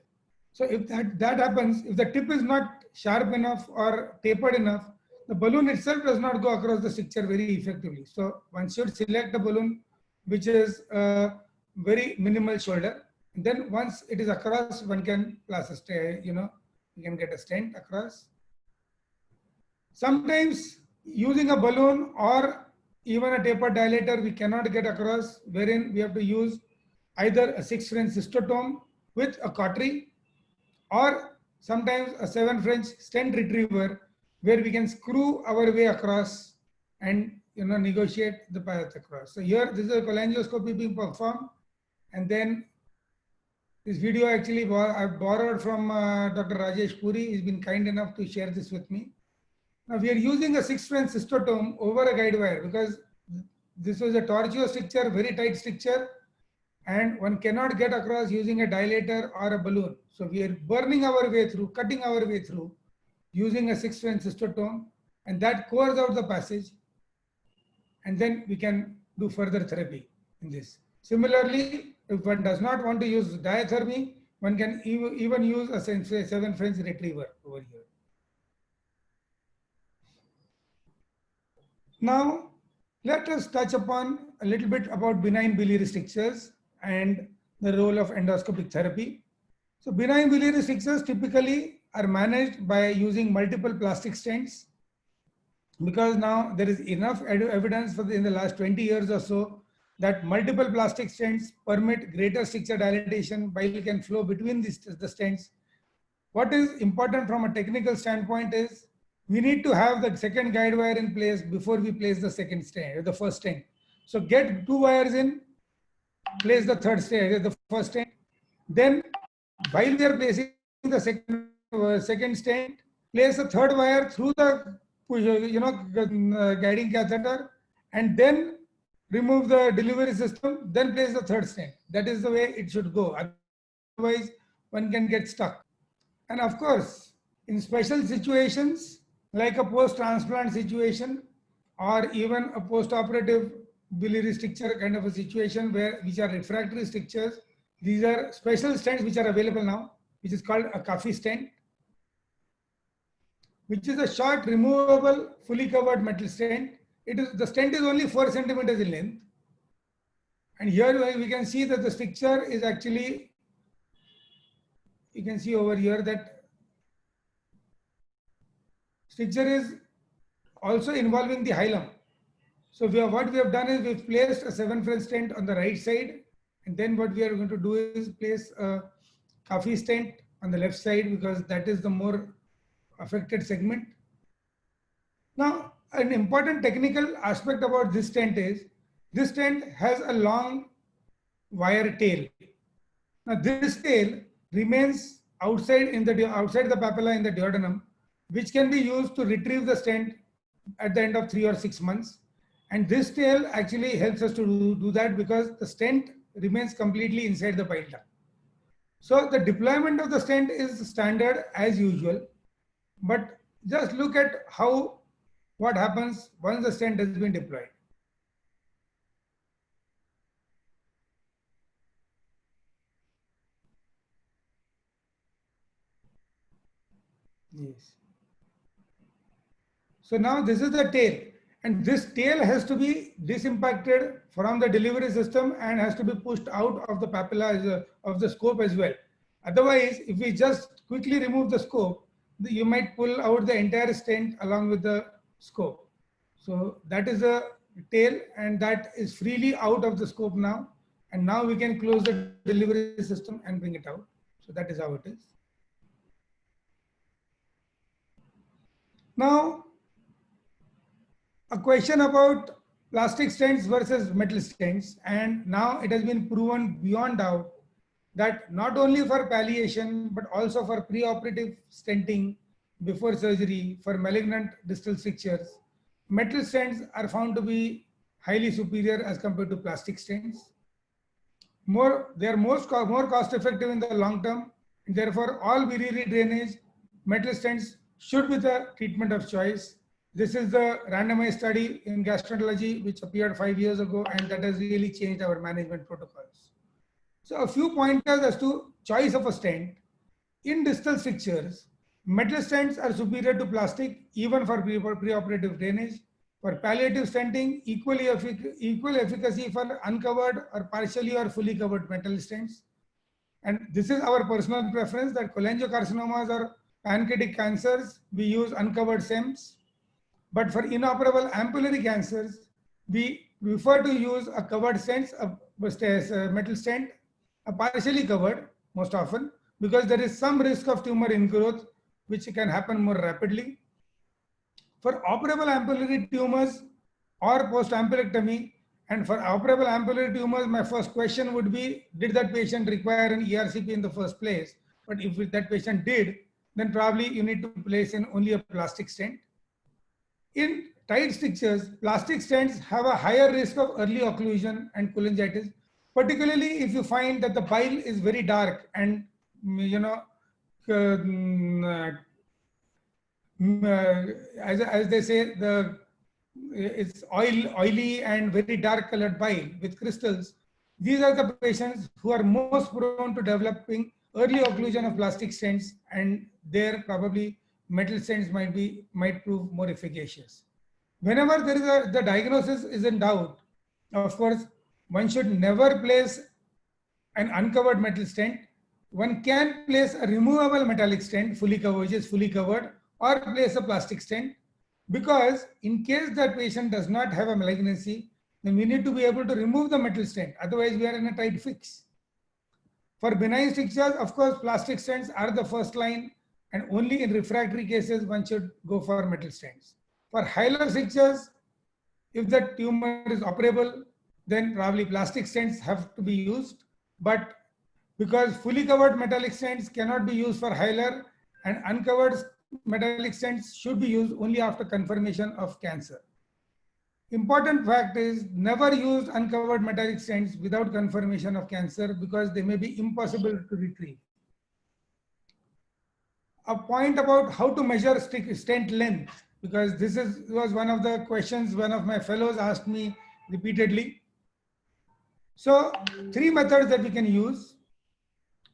So if that happens, if the tip is not sharp enough or tapered enough, the balloon itself does not go across the stricture very effectively. So one should select a balloon which is very minimal shoulder. And then once it is across, one can place a stent, you can get a stent across. Sometimes using a balloon or even a tapered dilator, we cannot get across, wherein we have to use either a 6-French cystotome with a cautery, or sometimes a 7-French stent retriever, where we can screw our way across and negotiate the path across. So here, this is a cholangioscopy being performed, and then this video actually I've borrowed from Dr. Rajesh Puri. He's been kind enough to share this with me. Now we are using a 6-French cystotome over a guide wire because this was a tortuous stricture, very tight stricture, and one cannot get across using a dilator or a balloon. So we are burning our way through, cutting our way through using a 6-French cystotome, and that cores out the passage, and then we can do further therapy in this. Similarly, if one does not want to use diathermy, one can even use a 7-French retriever over here. Now, let us touch upon a little bit about benign biliary strictures and the role of endoscopic therapy. So benign biliary strictures typically are managed by using multiple plastic stents, because now there is enough evidence in the last 20 years or so that multiple plastic stents permit greater stricture dilatation. Bile can flow between the stents. What is important from a technical standpoint is we need to have the second guide wire in place before we place the second stent, the first stent. So get 2 wires in, place the third stent, the first stent. Then while we are placing the second stent, place a third wire through the guiding catheter, and then remove the delivery system, then place the third stent. That is the way it should go. Otherwise, one can get stuck. And of course, in special situations like a post-transplant situation or even a post-operative biliary stricture kind of a situation which are refractory strictures, these are special stents which are available now, which is called a Kafi stent, which is a short removable fully covered metal stent. the stent is only 4 centimeters in length. And here we can see that the stricture is actually, you can see over here that stricture is also involving the hilum. So what we have done is we've placed a 7 French stent on the right side, and then what we are going to do is place a Kafi stent on the left side, because that is the more affected segment. Now, an important technical aspect about this stent is this stent has a long wire tail. Now, this tail remains outside outside the papilla in the duodenum, which can be used to retrieve the stent at the end of 3 or 6 months. And this tail actually helps us to do that, because the stent remains completely inside the bile duct. So the deployment of the stent is standard as usual, but just look at what happens once the stent has been deployed. Yes. So now this is the tail, and this tail has to be disimpacted from the delivery system and has to be pushed out of the papilla of the scope as well. Otherwise, if we just quickly remove the scope, you might pull out the entire stent along with the scope. So that is the tail, and that is freely out of the scope now. And now we can close the delivery system and bring it out. So that is how it is. Now, a question about plastic stents versus metal stents, and now it has been proven beyond doubt that not only for palliation but also for preoperative stenting before surgery for malignant distal strictures, metal stents are found to be highly superior as compared to plastic stents. They are more cost effective in the long term, and therefore all biliary drainage, metal stents should be the treatment of choice. This is the randomized study in gastroenterology which appeared 5 years ago, and that has really changed our management protocols. So a few pointers as to choice of a stent. In distal strictures, metal stents are superior to plastic even for preoperative drainage. For palliative stenting, equal efficacy for uncovered or partially or fully covered metal stents. And this is our personal preference, that cholangiocarcinomas or pancreatic cancers, we use uncovered SEMs. But for inoperable ampullary cancers, we prefer to use a covered stent, a metal stent, a partially covered most often, because there is some risk of tumor ingrowth which can happen more rapidly. For operable ampullary tumors or post-ampulectomy, and for operable ampullary tumors, my first question would be, did that patient require an ERCP in the first place? But if that patient did, then probably you need to place in only a plastic stent. In tight strictures, plastic stents have a higher risk of early occlusion and cholangitis, particularly if you find that the bile is very dark and, as they say, it's oily and very dark colored bile with crystals. These are the patients who are most prone to developing early occlusion of plastic stents, and there probably metal stents might prove more efficacious. Whenever the diagnosis is in doubt, of course, one should never place an uncovered metal stent. One can place a removable metallic stent, fully covered, or place a plastic stent, because in case that patient does not have a malignancy, then we need to be able to remove the metal stent. Otherwise, we are in a tight fix. For benign strictures, of course, plastic stents are the first line, and only in refractory cases one should go for metal stents. For hilar strictures, if the tumor is operable, then probably plastic stents have to be used. But because fully covered metallic stents cannot be used for hilar, and uncovered metallic stents should be used only after confirmation of cancer. Important fact is, never use uncovered metallic stents without confirmation of cancer, because they may be impossible to retrieve. A point about how to measure stent length, because this was one of the questions one of my fellows asked me repeatedly. So 3 methods that we can use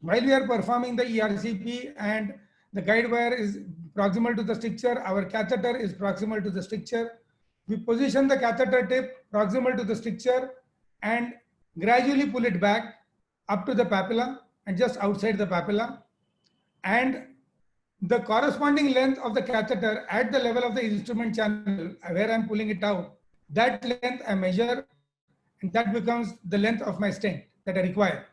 while we are performing the ERCP, and the guide wire is proximal to the stricture, our catheter is proximal to the stricture. We position the catheter tip proximal to the stricture and gradually pull it back up to the papilla and just outside the papilla. And the corresponding length of the catheter at the level of the instrument channel where I'm pulling it out, that length I measure, and that becomes the length of my stent that I require.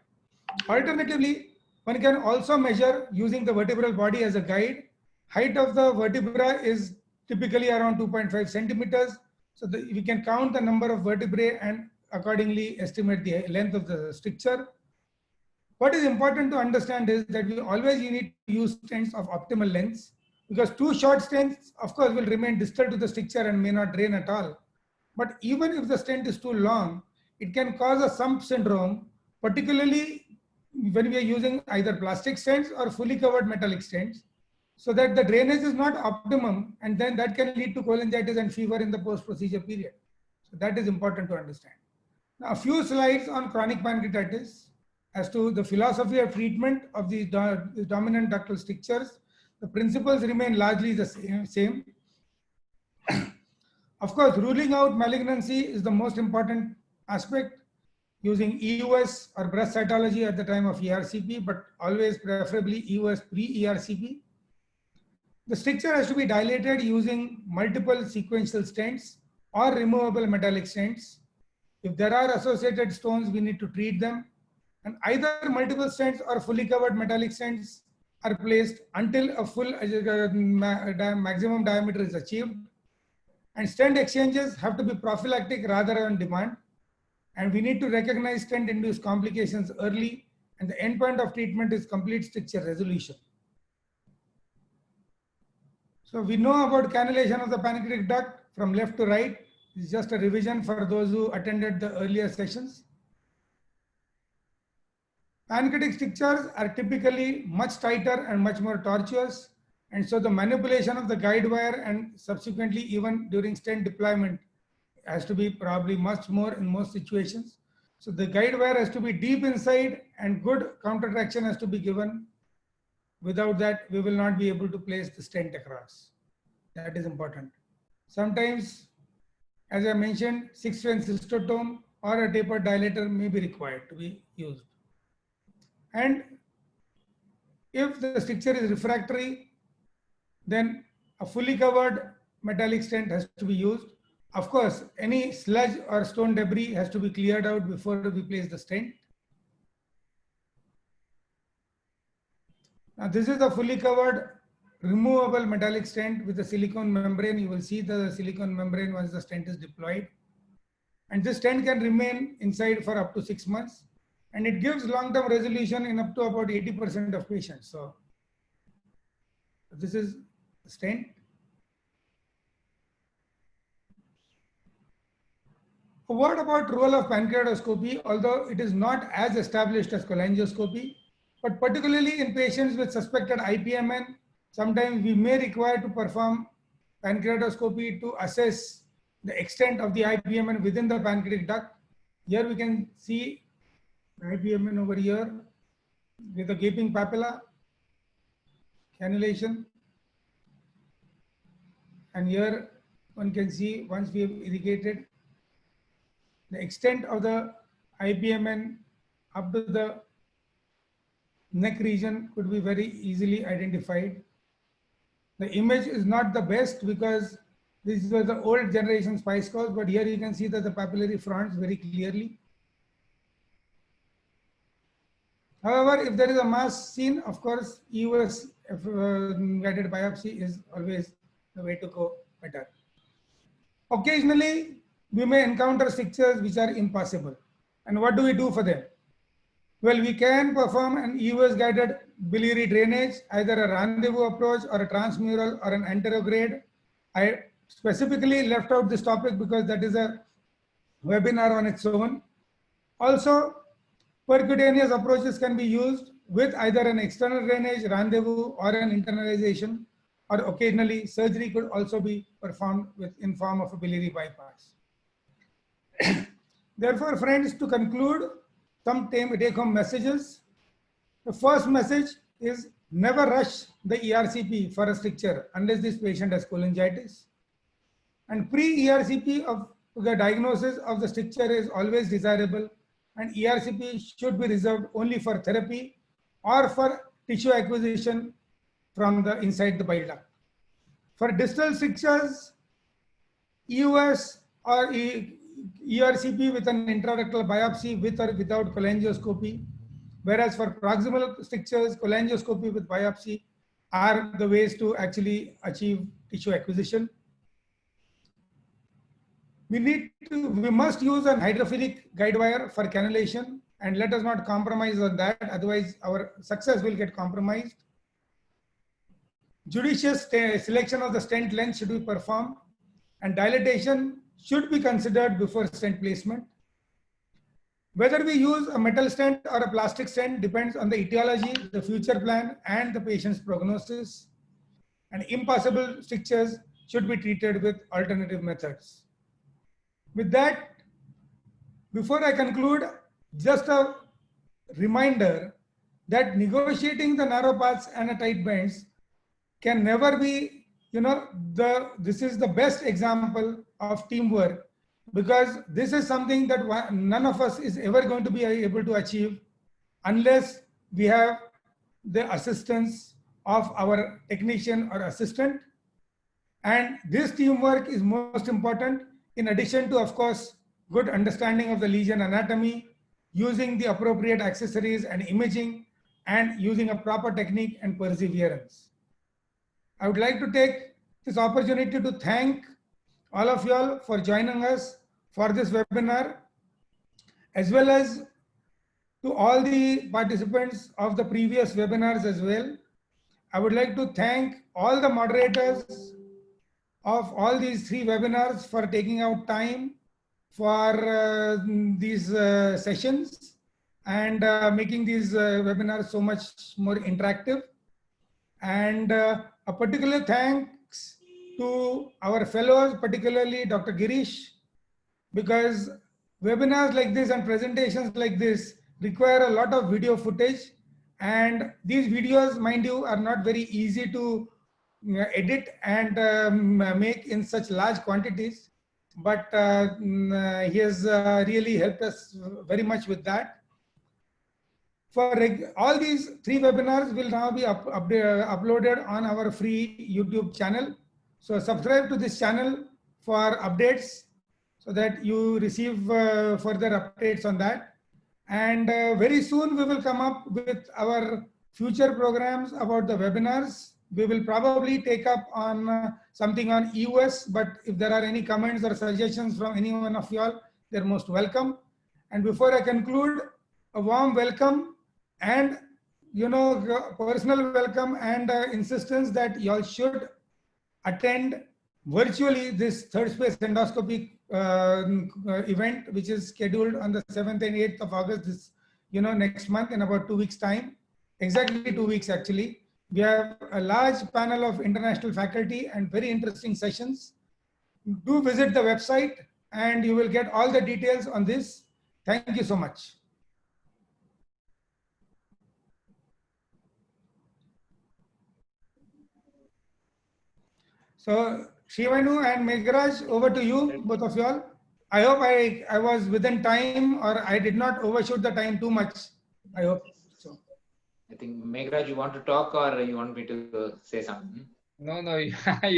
Alternatively, one can also measure using the vertebral body as a guide. Height of the vertebra is typically around 2.5 centimeters. So we can count the number of vertebrae and accordingly estimate the length of the stricture. What is important to understand is that we always need to use stents of optimal lengths, because too short stents, of course, will remain distal to the stricture and may not drain at all. But even if the stent is too long, it can cause a sump syndrome, particularly when we are using either plastic stents or fully covered metallic stents, so that the drainage is not optimum, and then that can lead to cholangitis and fever in the post-procedure period. So that is important to understand. Now, a few slides on chronic pancreatitis as to the philosophy of treatment of these dominant ductal strictures. The principles remain largely the same. Of course, ruling out malignancy is the most important aspect, using EUS or breast cytology at the time of ERCP, but always preferably EUS pre-ERCP. The stricture has to be dilated using multiple sequential stents or removable metallic stents. If there are associated stones, we need to treat them. And either multiple stents or fully covered metallic stents are placed until a full maximum diameter is achieved. And stent exchanges have to be prophylactic rather than on demand. And we need to recognize stent-induced complications early, and the endpoint of treatment is complete stricture resolution. So we know about cannulation of the pancreatic duct from left to right. It's just a revision for those who attended the earlier sessions. Pancreatic strictures are typically much tighter and much more tortuous, and so the manipulation of the guide wire and subsequently even during stent deployment has to be probably much more in most situations. So the guide wire has to be deep inside and good counter traction has to be given. Without that, we will not be able to place the stent across. That is important. Sometimes, as I mentioned, 6-vein cystotome or a tapered dilator may be required to be used. And if the stricture is refractory, then a fully covered metallic stent has to be used. Of course, any sludge or stone debris has to be cleared out before we place the stent. Now, this is a fully covered removable metallic stent with a silicone membrane. You will see the silicone membrane once the stent is deployed. And this stent can remain inside for up to 6 months. And it gives long-term resolution in up to about 80% of patients. So this is the stent. A word about role of pancreatoscopy, although it is not as established as cholangioscopy, but particularly in patients with suspected IPMN, sometimes we may require to perform pancreatoscopy to assess the extent of the IPMN within the pancreatic duct. Here we can see IPMN over here with a gaping papilla, cannulation. And here one can see, once we have irrigated, the extent of the IPMN up to the neck region could be very easily identified. The image is not the best because this was the old generation spice cause, but here you can see that the papillary fronts very clearly. However, if there is a mass seen, of course, EUS guided biopsy is always the way to go better. Occasionally, we may encounter strictures which are impossible. And what do we do for them? Well, we can perform an EUS guided biliary drainage, either a rendezvous approach or a transmural or an anterograde. I specifically left out this topic because that is a webinar on its own. Also, percutaneous approaches can be used with either an external drainage, rendezvous, or an internalization, or occasionally surgery could also be performed in form of a biliary bypass. Therefore, friends, to conclude, some take-home messages. The first message is never rush the ERCP for a stricture unless this patient has cholangitis. And pre-ERCP of the diagnosis of the stricture is always desirable, and ERCP should be reserved only for therapy or for tissue acquisition from the inside the bile duct. For distal strictures, EUS or ERCP with an intraductal biopsy with or without cholangioscopy, whereas for proximal strictures, cholangioscopy with biopsy are the ways to actually achieve tissue acquisition. We must use an hydrophilic guide wire for cannulation, and let us not compromise on that, otherwise our success will get compromised. Judicious selection of the stent length should be performed, and dilatation should be considered before stent placement. Whether we use a metal stent or a plastic stent depends on the etiology, the future plan, and the patient's prognosis. And impossible strictures should be treated with alternative methods. With that, before I conclude, just a reminder that negotiating the narrow paths and the tight bends can never be, this is the best example of teamwork, because this is something that none of us is ever going to be able to achieve unless we have the assistance of our technician or assistant. And this teamwork is most important, in addition to, of course, good understanding of the lesion anatomy, using the appropriate accessories and imaging, and using a proper technique and perseverance. I would like to take this opportunity to thank all of you all for joining us for this webinar, as well as to all the participants of the previous webinars as well. I would like to thank all the moderators of all these 3 webinars for taking out time for these sessions and making these webinars so much more interactive. And a particular thanks to our fellows, particularly Dr. Girish, because webinars like this and presentations like this require a lot of video footage, and these videos, mind you, are not very easy to edit and make in such large quantities, but he has really helped us very much with that. For all these 3 webinars will now be uploaded on our free YouTube channel. So subscribe to this channel for updates so that you receive further updates on that. And very soon we will come up with our future programs about the webinars. We will probably take up on something on EOS, but if there are any comments or suggestions from any one of you all, they're most welcome. And before I conclude, a warm welcome and personal welcome and insistence that you all should attend virtually this third space endoscopy event, which is scheduled on the 7th and 8th of August, this next month, in about 2 weeks time, exactly 2 weeks actually. We have a large panel of international faculty and very interesting sessions. Do visit the website and you will get all the details on this. Thank you so much. So Shrivenu and Meghraj, over to you, both of you all. I hope I was within time, or I did not overshoot the time too much. I hope so. I think Meghraj, you want to talk or you want me to say something? No, you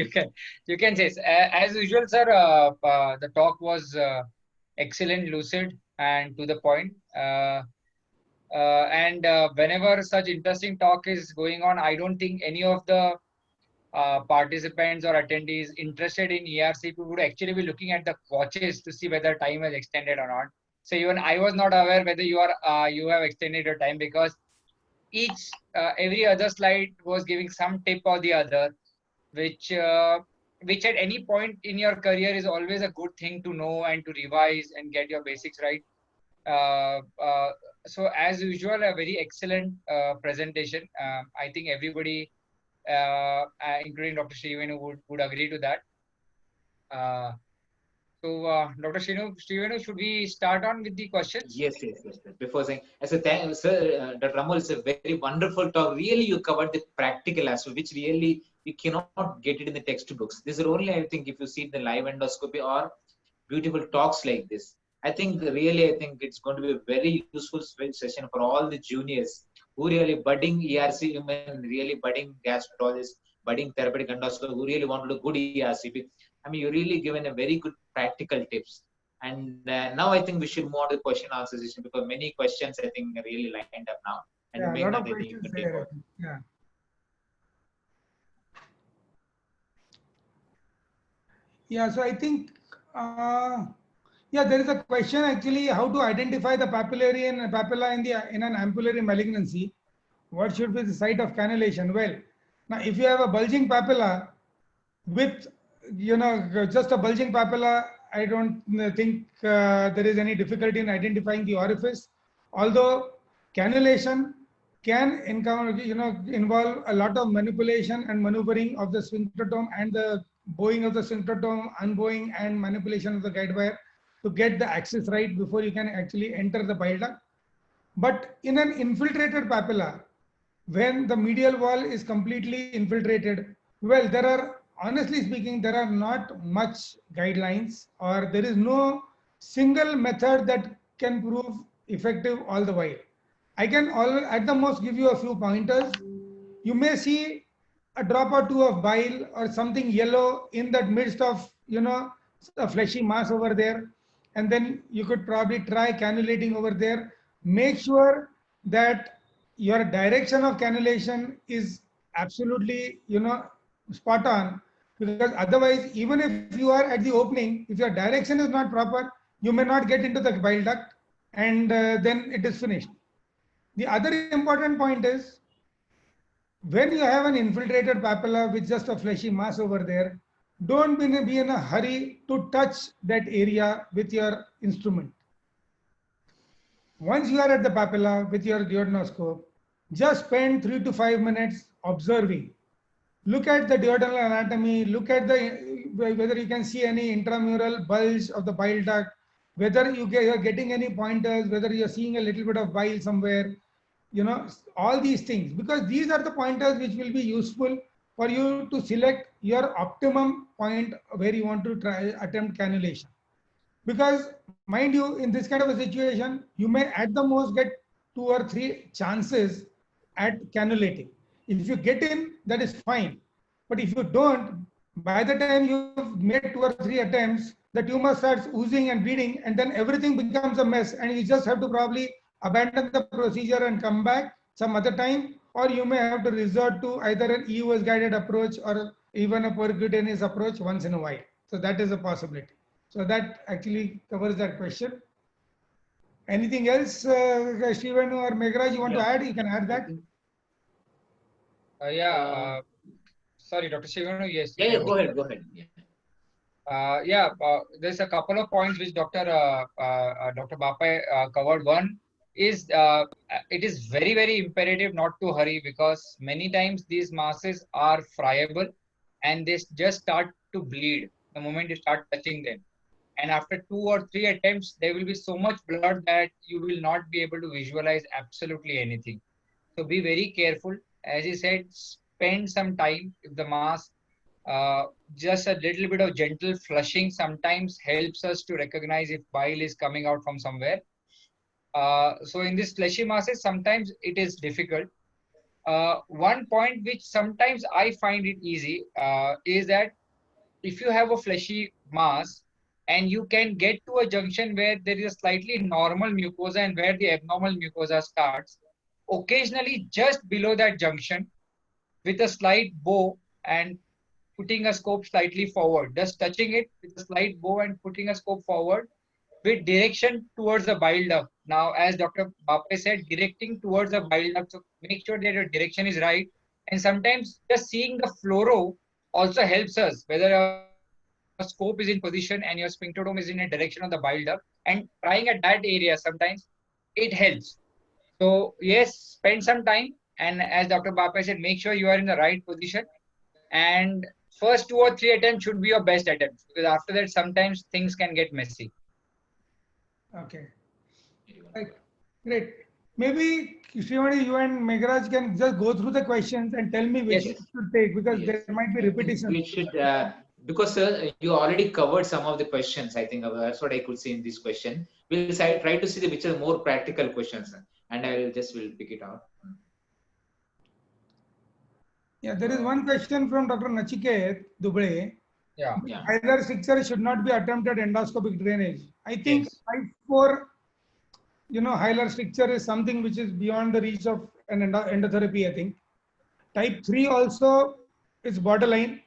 can say. As usual, sir, the talk was excellent, lucid, and to the point. And whenever such interesting talk is going on, I don't think any of the participants or attendees interested in ERCP would actually be looking at the watches to see whether time has extended or not. So even I was not aware whether you have extended your time, because every other slide was giving some tip or the other, which at any point in your career is always a good thing to know and to revise and get your basics right. So as usual, a very excellent presentation. I think everybody, including Dr. Shrivenu, would agree to that. So, Dr. Shrivenu, should we start on with the questions? Yes. Before saying, sir, Dr. Amol, it's a very wonderful talk. Really, you covered the practical aspect, which really You cannot get it in the textbooks. This is only, I think, if you see the live endoscopy or beautiful talks like this. I think it's going to be a very useful session for all the juniors who really budding ERC women, really budding gastroenterologists, budding therapeutic endoscopy, who really want to do good ERCP. I mean, you really given a very good practical tips. And now I think we should move on to the question answer session, because many questions I think are really lined up now. And Yeah, a Meghna, lot of I think you questions can take there. over. Yeah. Yeah, so I think, yeah, there is a question actually how to identify the papillary and papilla in an ampullary malignancy. What should be the site of cannulation? Well, now if you have a bulging papilla with, just a bulging papilla, I don't think there is any difficulty in identifying the orifice. Although cannulation can involve a lot of manipulation and maneuvering of the sphincterotome and the bowing of the sphincterotome, unbowing and manipulation of the guide wire to get the axis right before you can actually enter the bile duct. But in an infiltrated papilla, when the medial wall is completely infiltrated, well, there are, honestly speaking, there are not much guidelines, or there is no single method that can prove effective all the while. I can always, at the most, give you a few pointers. You may see a drop or two of bile or something yellow in that midst of, a fleshy mass over there. And then you could probably try cannulating over there. Make sure that your direction of cannulation is absolutely, spot on. Because otherwise, even if you are at the opening, if your direction is not proper, you may not get into the bile duct, and then it is finished. The other important point is, when you have an infiltrated papilla with just a fleshy mass over there, don't be in a hurry to touch that area with your instrument. Once you are at the papilla with your duodenoscope, just spend 3 to 5 minutes observing. Look at the duodenal anatomy, look at whether you can see any intramural bulge of the bile duct, whether you're getting any pointers, whether you're seeing a little bit of bile somewhere, all these things, because these are the pointers which will be useful for you to select your optimum point where you want to attempt cannulation. Because mind you, in this kind of a situation, you may at the most get 2 or 3 chances at cannulating. If you get in, that is fine. But if you don't, by the time you've made 2 or 3 attempts, the tumor starts oozing and bleeding, and then everything becomes a mess, and you just have to probably abandon the procedure and come back some other time, or you may have to resort to either an EUS guided approach or even a percutaneous approach once in a while. So that is a possibility. So that actually covers that question. Anything else, Srivenu or Meghraj, you want to add? You can add that. Sorry, Dr. Shivanu, yes. Yeah, go ahead. There's a couple of points which Dr. Bapai covered. One is it is very, very imperative not to hurry, because many times these masses are friable and they just start to bleed the moment you start touching them. And after 2 or 3 attempts, there will be so much blood that you will not be able to visualize absolutely anything. So be very careful. As he said, spend some time. If the mass, just a little bit of gentle flushing sometimes helps us to recognize if bile is coming out from somewhere. So in this fleshy masses, sometimes it is difficult. One point which sometimes I find it easy is that if you have a fleshy mass and you can get to a junction where there is a slightly normal mucosa and where the abnormal mucosa starts, occasionally just below that junction with a slight bow and putting a scope slightly forward, just touching it with a slight bow and putting a scope forward with direction towards the bile duct. Now, as Dr. Bapai said, directing towards the bile duct, so make sure that your direction is right. And sometimes just seeing the fluoro also helps us, whether a scope is in position and your sphincterotome is in a direction of the bile duct, and trying at that area, sometimes it helps. So yes, spend some time. And as Dr. Bapai said, make sure you are in the right position. And first 2 or 3 attempts should be your best attempts, because after that, sometimes things can get messy. Okay. Right. Great. Maybe Srivani, you and Meghraj can just go through the questions and tell me which Yes. one should take, because Yes, there might be I think repetition. we should, because you already covered some of the questions. I think that's what I could see in this question. We'll try to see which are more practical questions, and will pick it out. Yeah, there is one question from Dr. Nachiket Dubey. Yeah. Yeah. Hilar stricture should not be attempted endoscopic drainage. I think Yes. type 4, hilar stricture is something which is beyond the reach of an endotherapy, I think. Type 3 also is borderline,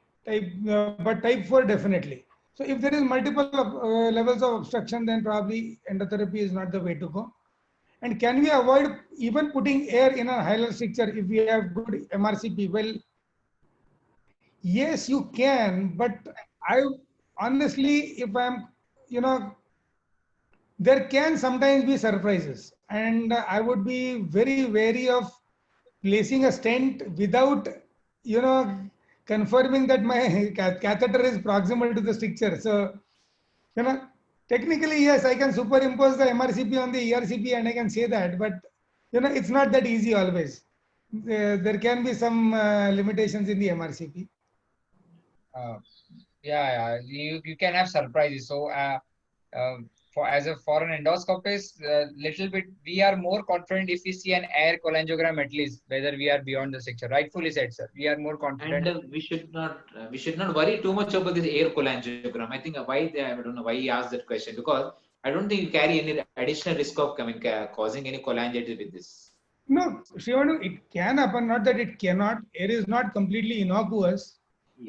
but type 4 definitely. So if there is multiple levels of obstruction, then probably endotherapy is not the way to go. And can we avoid even putting air in a hilar stricture if we have good MRCP? Well, yes, you can, but I honestly, if I'm, you know, there can sometimes be surprises, and I would be very wary of placing a stent without, you know, confirming that my catheter is proximal to the stricture. So, you know, technically, yes, I can superimpose the MRCP on the ERCP and I can say that, but it's not that easy always. There can be some limitations in the MRCP. Uh, yeah, you can have surprises. So for an endoscopist, little bit we are more confident if we see an air cholangiogram at least whether we are beyond the stricture. Rightfully said, sir. We are more confident. And we should not worry too much about this air cholangiogram. I think I don't know why he asked that question, because I don't think you carry any additional risk of causing any cholangitis with this. No, Shivanu, it can happen, not that it cannot. Air is not completely innocuous.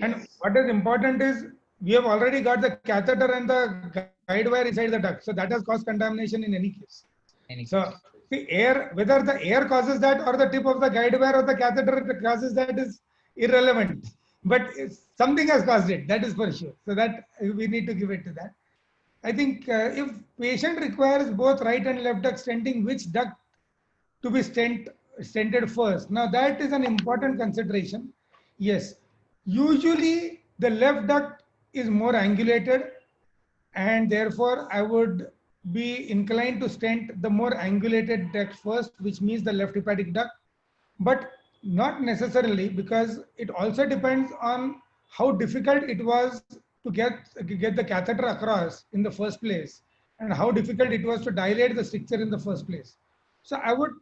And Yes. what is important is we have already got the catheter and the guide wire inside the duct. So that has caused contamination in any case. Any So case. the air, whether the air causes that or the tip of the guide wire or the catheter causes that is irrelevant. But something has caused it, that is for sure. So that we need to give it to that. I think if patient requires both right and left duct stenting, which duct to be stented first? Now that is an important consideration. Yes, usually the left duct is more angulated, and therefore I would be inclined to stent the more angulated duct first, which means the left hepatic duct, but not necessarily, because it also depends on how difficult it was to get the catheter across in the first place, and how difficult it was to dilate the stricture in the first place. So I would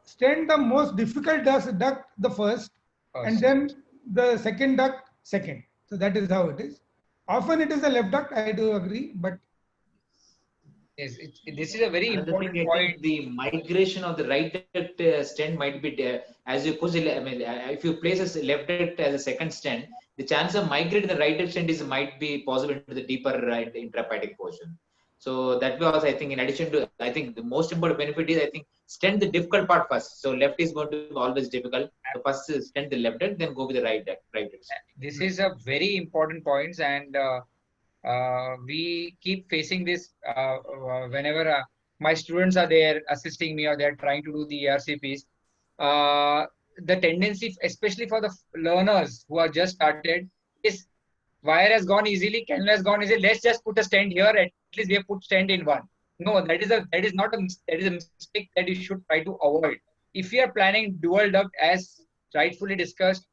stent the most difficult duct the first, and First. then the second duct second. So that is how it is. Often it is the left duct, I do agree, but Yes, this is a very Another thing, important I point. think the migration of the right duct stent might be there. As you push, I mean, if you place a left duct as a second stent, the chance of migrating the right duct stent might be possible into the deeper right intrahepatic portion. So that was, I think, in addition to, I think the most important benefit is, I think, stent the difficult part first. So left is going to be always difficult. So first stent the left duct, then go with the right duct. This is a very important point, and we keep facing this whenever my students are there assisting me or they're trying to do the ERCPs. The tendency, especially for the learners who are just started, is wire has gone easily, cannula has gone easily. Let's just put a stand here. At least we have put stand in one. No, that is not a that is a mistake that you should try to avoid. If you are planning dual duct, as rightfully discussed,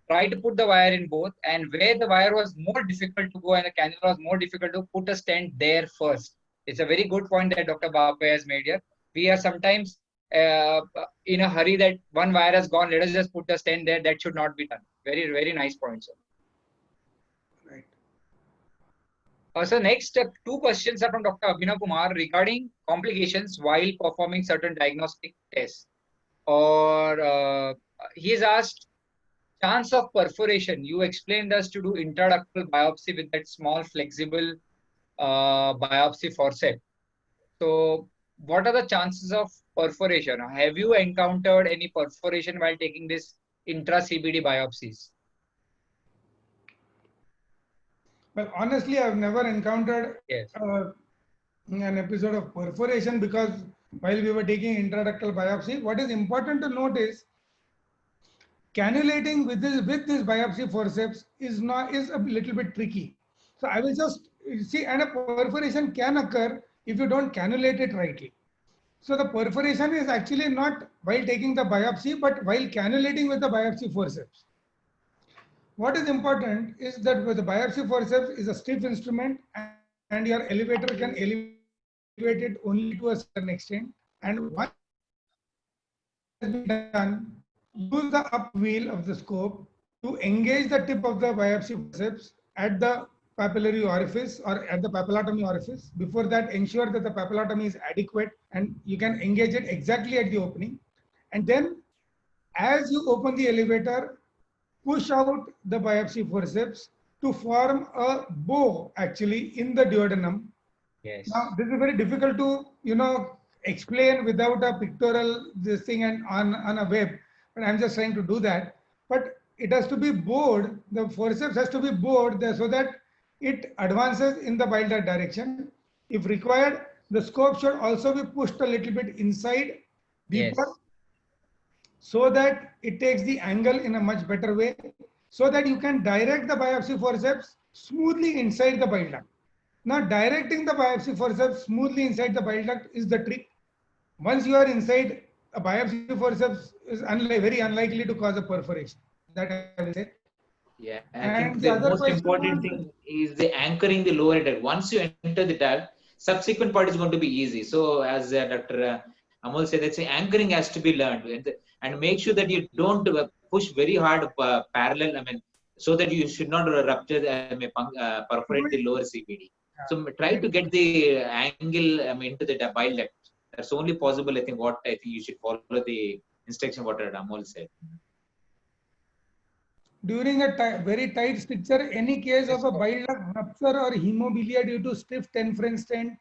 try to put the wire in both, and where the wire was more difficult to go and the cannula was more difficult to put a stent there first. It's a very good point that Dr. Bape has made here. We are sometimes in a hurry that one wire has gone, let us just put the stent there. That should not be done. Very, very nice point, sir. right. So next, two questions are from Dr. Abhinav Kumar regarding complications while performing certain diagnostic tests. Or he has asked, chance of perforation. You explained us to do intraductal biopsy with that small flexible biopsy forceps. So what are the chances of perforation? Have you encountered any perforation while taking this intra-CBD biopsies? Well, honestly, I've never encountered Yes. an episode of perforation, because while we were taking intraductal biopsy, what is important to note is cannulating with this biopsy forceps is a little bit tricky. So I will just see, and a perforation can occur if you don't cannulate it rightly. So the perforation is actually not while taking the biopsy, but while cannulating with the biopsy forceps. What is important is that with the biopsy forceps is a stiff instrument and your elevator can elevate it only to a certain extent. And once that has been done, use the up wheel of the scope to engage the tip of the biopsy forceps at the papillary orifice or at the papillotomy orifice. Before that, ensure that the papillotomy is adequate and you can engage it exactly at the opening. And then as you open the elevator, push out the biopsy forceps to form a bow actually in the duodenum. Yes. Now, this is very difficult to, explain without a pictorial this thing and on a web, but I'm just trying to do that. But it has to be bowed, the forceps has to be bowed there so that it advances in the bile duct direction. If required, the scope should also be pushed a little bit inside, deeper, Yes. so that it takes the angle in a much better way, so that you can direct the biopsy forceps smoothly inside the bile duct. Now, directing the biopsy forceps smoothly inside the bile duct is the trick. Once you are inside, a biopsy forceps is very unlikely to cause a perforation. That I will say. Yeah, I And think the the other most question important was, thing is the anchoring the lower duct. Once you enter the duct, subsequent part is going to be easy. So, as Dr. Amol said, that's anchoring has to be learned, and make sure that you don't push very hard parallel. I mean, so that you should not rupture, perforate the lower CPD. So, try to get the angle into the bile duct. That's only possible. I think what I think you should follow the instruction what Amol said. during a very tight stricture, any case of a bile duct rupture or hemophilia due to stiff tenfrin stent,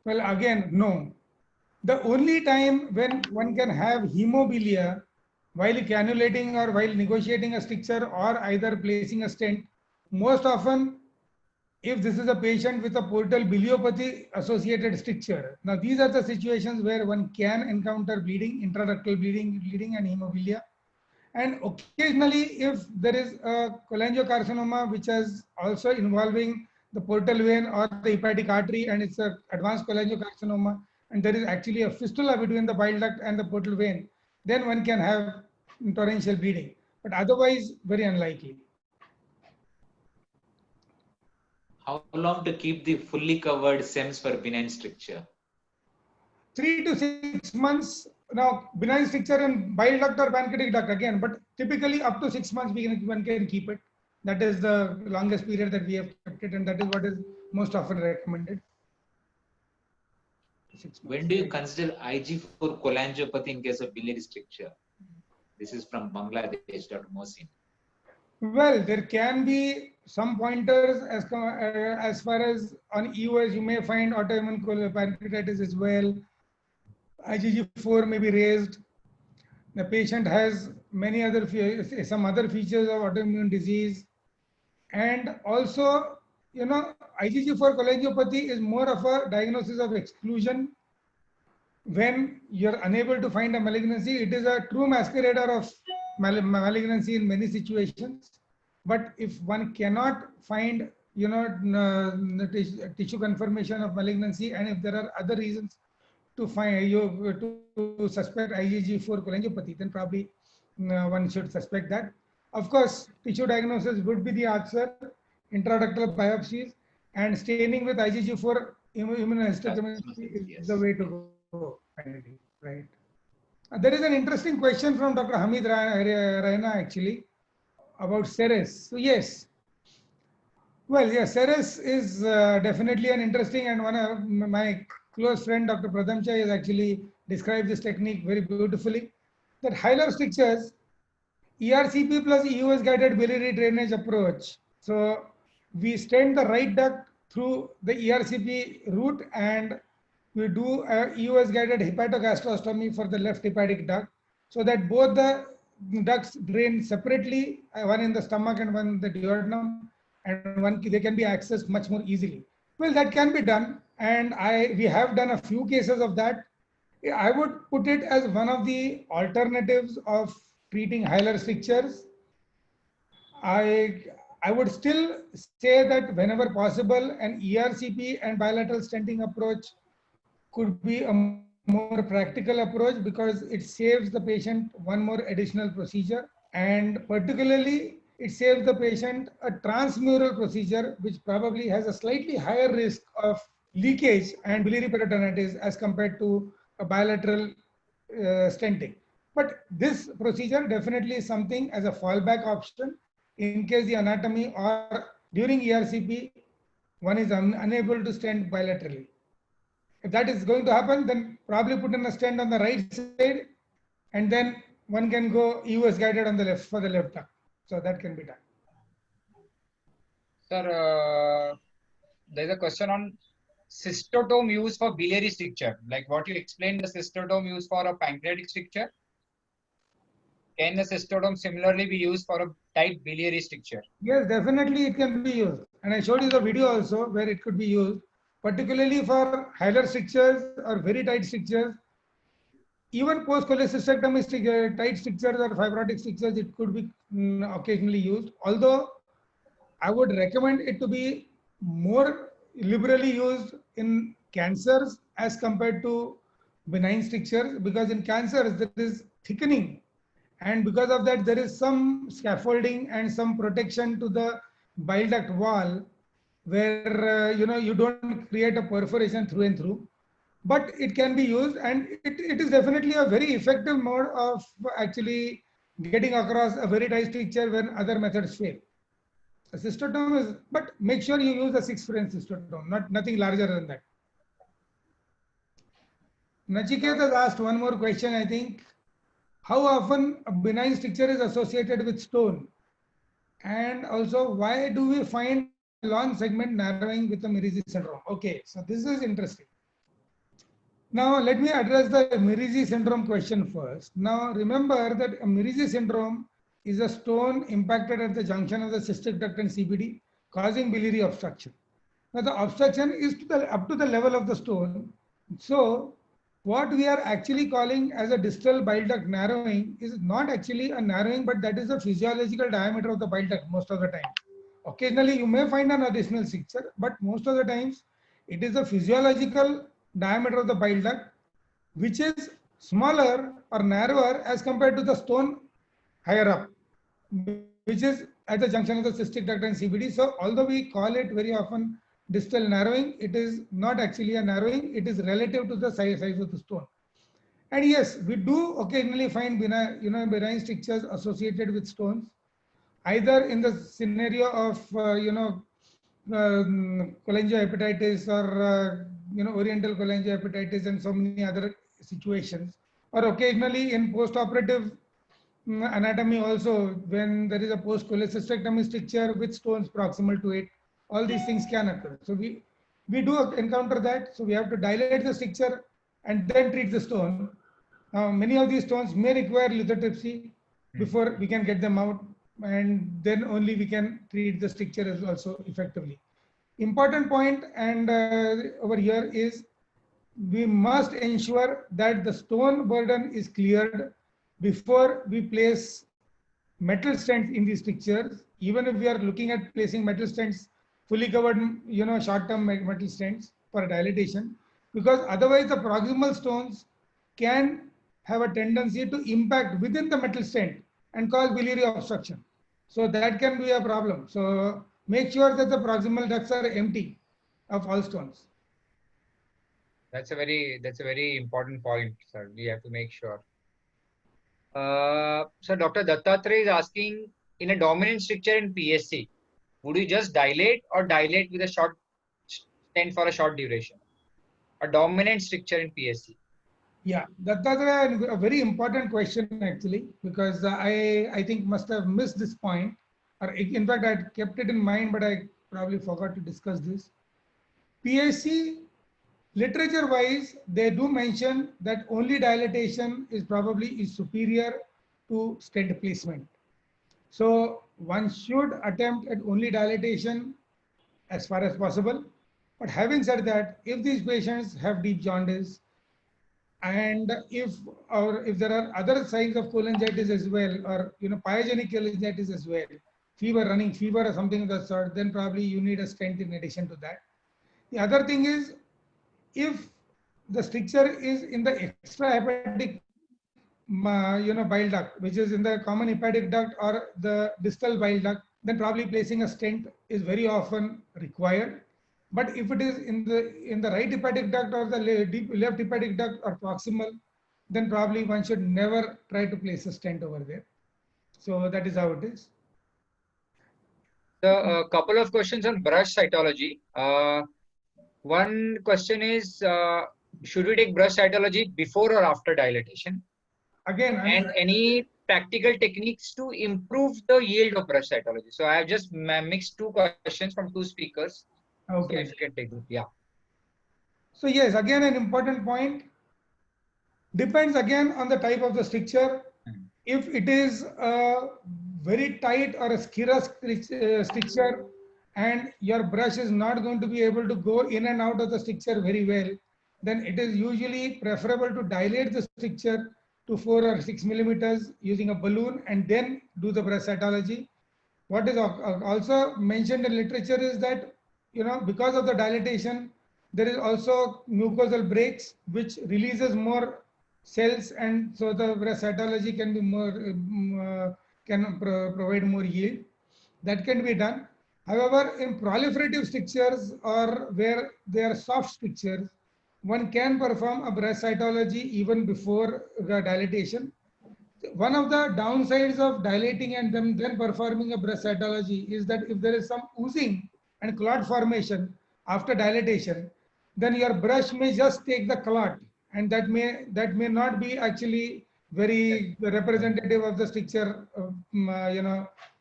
well, again, no. The only time when one can have hemophilia while cannulating or while negotiating a stricture or either placing a stent, most often if this is a patient with a portal biliopathy associated stricture. Now, these are the situations where one can encounter bleeding, intraductal bleeding and hemophilia. And occasionally, if there is a cholangiocarcinoma, which is also involving the portal vein or the hepatic artery, and it's an advanced cholangiocarcinoma, and there is actually a fistula between the bile duct and the portal vein, then one can have torrential bleeding. But otherwise, very unlikely. How long to keep the fully covered SEMS for benign stricture? 3 to 6 months. Now, benign stricture in bile duct or pancreatic duct again, but typically up to 6 months one can keep it. That is the longest period that we have kept it, and that is what is most often recommended. When do you consider IG for cholangiopathy in case of biliary stricture? This is from Bangladesh, Dr. Mohsin. Well, there can be some pointers as far as on EOS, you may find autoimmune pancreatitis as well. IgG4 may be raised. The patient has many other some other features of autoimmune disease, and also, IgG4 cholangiopathy is more of a diagnosis of exclusion. When you're unable to find a malignancy, it is a true masquerader of malignancy in many situations. But if one cannot find, tissue confirmation of malignancy, and if there are other reasons to find to suspect IgG4 cholangiopathy, then probably one should suspect that. Of course, tissue diagnosis would be the answer, intraductal biopsies, and staining with IgG4 immunohistochemistry is the way to go, finally, right? There is an interesting question from Dr. Hamid Raina actually about Ceres. So yes, well, yes, Ceres is definitely an interesting, and one of my close friend, Dr. Pradhamcha, has actually described this technique very beautifully. That hilar strictures, ERCP plus EOS guided biliary drainage approach. So we stent the right duct through the ERCP route, and we do a EOS guided hepatogastrostomy for the left hepatic duct, so that both the ducts drain separately, one in the stomach and one in the duodenum, and they can be accessed much more easily. Well, that can be done, and we have done a few cases of that. I would put it as one of the alternatives of treating hilar strictures. I would still say that whenever possible, an ERCP and bilateral stenting approach could be a more more practical approach because it saves the patient one more additional procedure, and particularly it saves the patient a transmural procedure which probably has a slightly higher risk of leakage and biliary peritonitis as compared to a bilateral stenting. But this procedure definitely is something as a fallback option in case the anatomy or during ERCP one is unable to stent bilaterally. If that is going to happen, then probably put in a stent on the right side, and then one can go EOS guided on the left for the left lung. So that can be done. Sir, there's a question on cystotome used for biliary stricture. Like what you explained, the cystotome used for a pancreatic stricture. Can the cystotome similarly be used for a tight biliary stricture? Yes, definitely it can be used. And I showed you the video also where it could be used, particularly for hilar strictures or very tight strictures. Even post cholecystectomy tight strictures or fibrotic strictures, it could be occasionally used. Although I would recommend it to be more liberally used in cancers as compared to benign strictures, because in cancers there is thickening, and because of that there is some scaffolding and some protection to the bile duct wall where you don't create a perforation through and through. But it can be used, and it is definitely a very effective mode of actually getting across a very tight stricture when other methods fail. A cystotome is, but make sure you use a 6 French cystotome, nothing larger than that. Nachiket has asked one more question, I think. How often a benign stricture is associated with stone? And also, why do we find long segment narrowing with the Mirizi syndrome? Okay, so this is interesting. Now, let me address the Mirizi syndrome question first. Now, remember that a Mirizi syndrome is a stone impacted at the junction of the cystic duct and CBD, causing biliary obstruction. Now, the obstruction is up to the level of the stone. So, what we are actually calling as a distal bile duct narrowing is not actually a narrowing, but that is the physiological diameter of the bile duct most of the time. Occasionally, you may find an additional stricture, but most of the times, it is the physiological diameter of the bile duct, which is smaller or narrower as compared to the stone higher up, which is at the junction of the cystic duct and CBD. So although we call it very often distal narrowing, it is not actually a narrowing, it is relative to the size of the stone. And yes, we do occasionally find benign strictures associated with stones, either in the scenario of cholangiohepatitis or oriental cholangiohepatitis and so many other situations, or occasionally in post-operative anatomy also, when there is a post cholecystectomy stricture with stones proximal to it. All these things can occur. So we do encounter that. So we have to dilate the stricture and then treat the stone. Now many of these stones may require lithotripsy before we can get them out, and then only we can treat the stricture also effectively. Important point and over here is we must ensure that the stone burden is cleared before we place metal stents in these strictures. Even if we are looking at placing metal stents, fully covered, short-term metal stents for dilatation, because otherwise the proximal stones can have a tendency to impact within the metal stent and cause biliary obstruction. So that can be a problem. So make sure that the proximal ducts are empty of all stones. That's a very important point, sir. We have to make sure. So Dr. Dattatreya is asking, in a dominant stricture in PSC, would you just dilate or dilate with a short stent for a short duration? A dominant stricture in PSC. Yeah, that's a very important question actually, because I think must have missed this point, or in fact I kept it in mind, but I probably forgot to discuss this. PSC literature wise, they do mention that only dilatation is probably superior to stent placement. So one should attempt at only dilatation as far as possible. But having said that, if these patients have deep jaundice, and if there are other signs of cholangitis as well, or pyogenic cholangitis as well, running fever or something of that sort, then probably you need a stent in addition to that. The other thing is, if the stricture is in the extrahepatic bile duct, which is in the common hepatic duct or the distal bile duct, then probably placing a stent is very often required. But if it is in the right hepatic duct or the left hepatic duct or proximal, then probably one should never try to place a stent over there. So that is how it is. The couple of questions on brush cytology. One question is, should we take brush cytology before or after dilatation? Again, And any practical techniques to improve the yield of brush cytology? So I have just mixed two questions from two speakers. okay. So if you can take it, yeah. So yes, again an important point. Depends again on the type of the stricture. If it is a very tight or a scirrhous stricture and your brush is not going to be able to go in and out of the stricture very well, then it is usually preferable to dilate the stricture to 4 or 6 millimeters using a balloon and then do the brush cytology. What is also mentioned in literature is that, because of the dilatation, there is also mucosal breaks which releases more cells, and so the brush cytology can be more provide more yield. That can be done. However, in proliferative strictures or where they are soft strictures, one can perform a brush cytology even before the dilatation. One of the downsides of dilating and then performing a brush cytology is that if there is some oozing and clot formation after dilatation, then your brush may just take the clot, and that may not be actually very representative of the stricture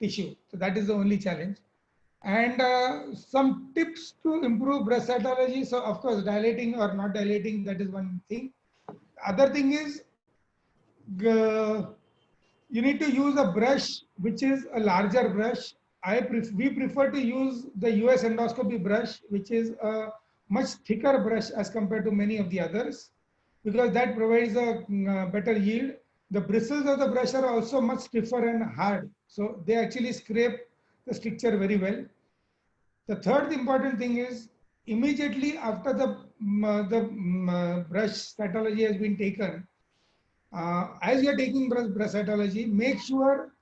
tissue. So that is the only challenge. And some tips to improve brush cytology. So of course, dilating or not dilating, that is one thing. Other thing is, you need to use a brush which is a larger brush. We prefer to use the US endoscopy brush, which is a much thicker brush as compared to many of the others, because that provides a better yield. The bristles of the brush are also much stiffer and hard, so they actually scrape the stricture very well. The third important thing is, immediately after the brush cytology has been taken, as you are taking brush cytology, make sure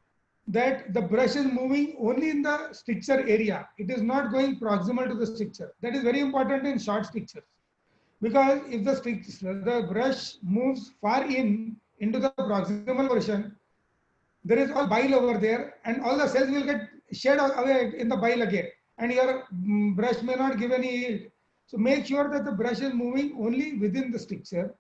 that the brush is moving only in the stricture area. It is not going proximal to the stricture. That is very important in short strictures, because if the brush moves far into the proximal portion, there is all bile over there, and all the cells will get shed away in the bile again, and your brush may not give any yield. So make sure that the brush is moving only within the stricture.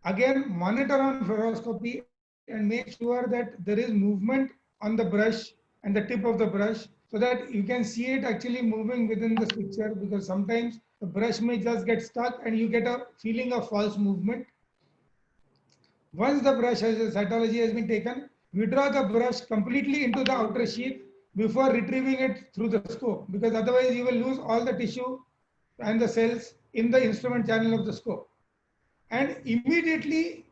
Again, monitor on fluoroscopy and make sure that there is movement on the brush and the tip of the brush, so that you can see it actually moving within the stricture, because sometimes the brush may just get stuck and you get a feeling of false movement. Once the brush cytology has been taken, withdraw the brush completely into the outer sheath before retrieving it through the scope, because otherwise you will lose all the tissue and the cells in the instrument channel of the scope. And immediately,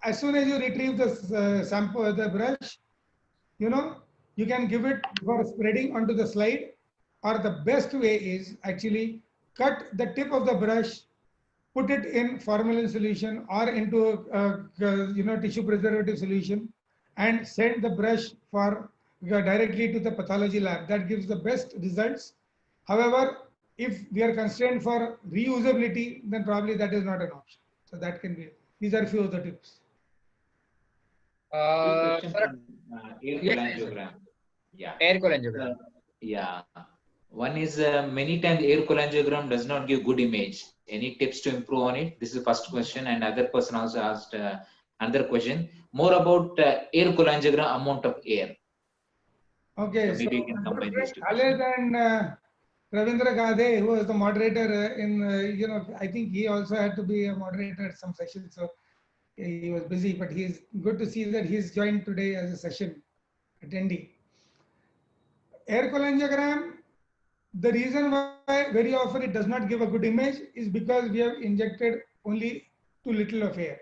as soon as you retrieve the sample, the brush, you can give it for spreading onto the slide, or the best way is actually cut the tip of the brush, put it in formalin solution or into tissue preservative solution, and send the brush for directly to the pathology lab. That gives the best results. However, if we are constrained for reusability, then probably that is not an option. So that can be. These are a few of the tips. Air cholangiogram. Yeah. Air cholangiogram. Yeah. One is many times air cholangiogram does not give good image. Any tips to improve on it? This is the first question, and other person also asked another question more about air cholangiogram amount of air. Okay, so maybe you can combine these two. Khaled and Ravindra Gadhe, who was the moderator I think he also had to be a moderator at some session, so he was busy, but he's good to see that he's joined today as a session attendee. Air cholangiogram, the reason why very often it does not give a good image is because we have injected only too little of air.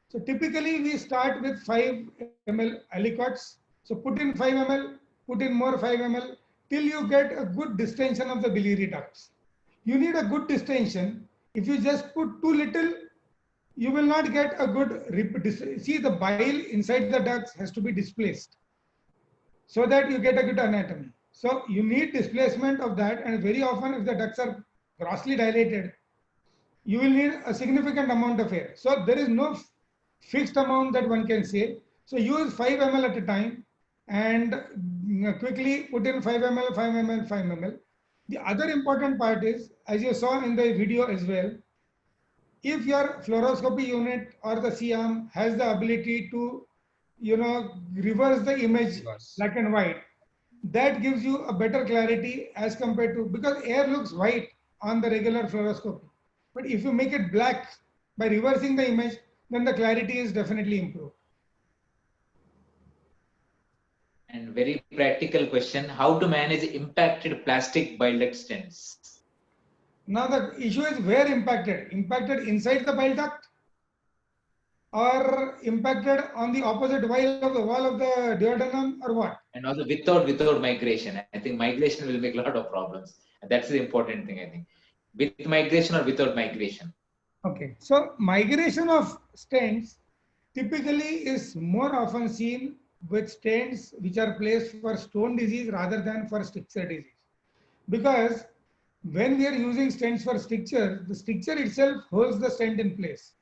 So typically we start with 5 ml aliquots. So put in 5 ml, put in more 5 ml till you get a good distension of the biliary ducts. You need a good distension. If you just put too little, you will not get a good see, the bile inside the ducts has to be displaced so that you get a good anatomy. So you need displacement of that, and very often if the ducts are grossly dilated, you will need a significant amount of air. So there is no fixed amount that one can say. So use 5 ml at a time and quickly put in 5 ml, 5 ml, 5 ml. The other important part is, as you saw in the video as well, if your fluoroscopy unit or the C-arm has the ability to, reverse the image black and white, that gives you a better clarity as compared to, because air looks white on the regular fluoroscopy. But if you make it black by reversing the image, then the clarity is definitely improved. And very practical question, how to manage impacted plastic bile duct stents? Now the issue is where impacted? Impacted inside the bile duct or impacted on the opposite wall of the duodenum or what? And also without migration. I think migration will make a lot of problems. And that's the important thing, I think. With migration or without migration? Okay, so migration of stents typically is more often seen with stents which are placed for stone disease rather than for stricture disease. Because when we are using stents for stricture, the stricture itself holds the stent in place.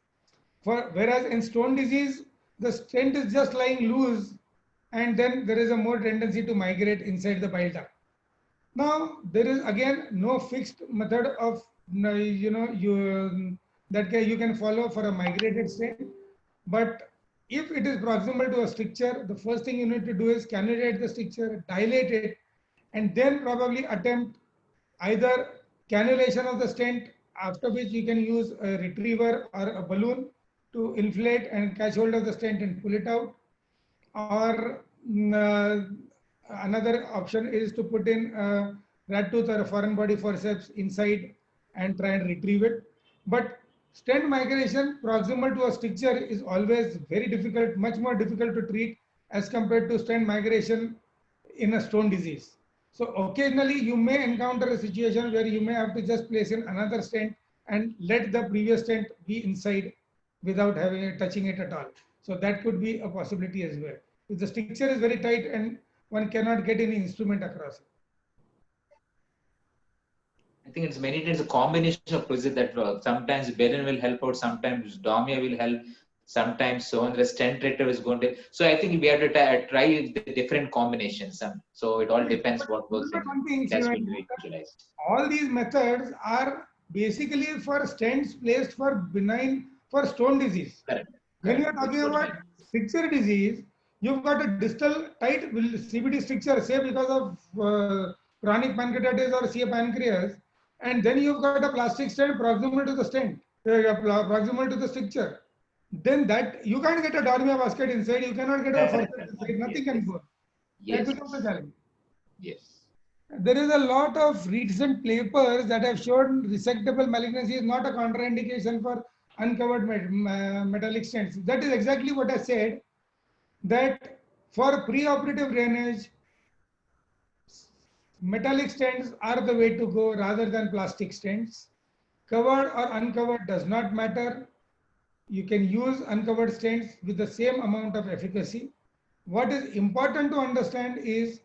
Whereas in stone disease, the stent is just lying loose, and then there is a more tendency to migrate inside the bile duct. Now, there is again no fixed method of that you can follow for a migrated stent. But if it is proximal to a stricture, the first thing you need to do is cannulate the stricture, dilate it, and then probably attempt either cannulation of the stent, after which you can use a retriever or a balloon to inflate and catch hold of the stent and pull it out. Or another option is to put in a rat tooth or a foreign body forceps inside and try and retrieve it. But stent migration proximal to a stricture is always very difficult, much more difficult to treat as compared to stent migration in a stone disease. So occasionally you may encounter a situation where you may have to just place in another stent and let the previous stent be inside without touching it at all. So that could be a possibility as well. If the stricture is very tight and one cannot get any instrument across it. I think it's many times a combination of procedures that work. Sometimes Beren will help out, sometimes Domia will help, sometimes so on the stent retriever is going to. So I think we have to try the different combinations. So it all depends what works. All these methods are basically for stents placed for stone disease. Correct. When you are talking about stricture disease, you've got a distal tight CVD stricture, say because of chronic pancreatitis or CA pancreas, and then you've got a plastic stent proximal to the stent, proximal to the stricture. Then that you can't get a Dormia basket inside, you cannot get a forceps inside, nothing can go. Yes. That becomes a challenge. Yes. There is a lot of recent papers that have shown resectable malignancy is not a contraindication for uncovered metallic stents. That is exactly what I said, that for preoperative drainage, metallic stents are the way to go rather than plastic stents. Covered or uncovered does not matter. You can use uncovered stents with the same amount of efficacy. What is important to understand is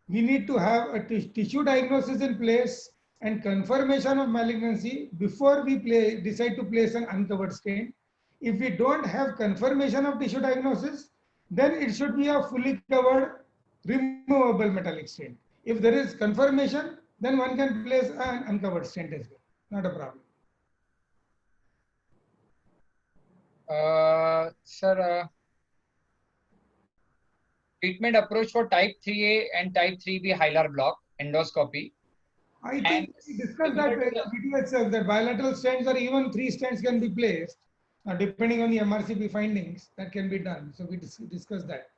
we need to have a tissue diagnosis in place and confirmation of malignancy before we decide to place an uncovered stent. If we don't have confirmation of tissue diagnosis, then it should be a fully covered removable metallic stent. If there is confirmation, then one can place an uncovered stent as well. Not a problem. Sir, treatment approach for type 3A and type 3B hilar block endoscopy. I think we discussed that in the video itself, that bilateral stents or even 3 stents can be placed, depending on the MRCP findings, that can be done. So we discussed that.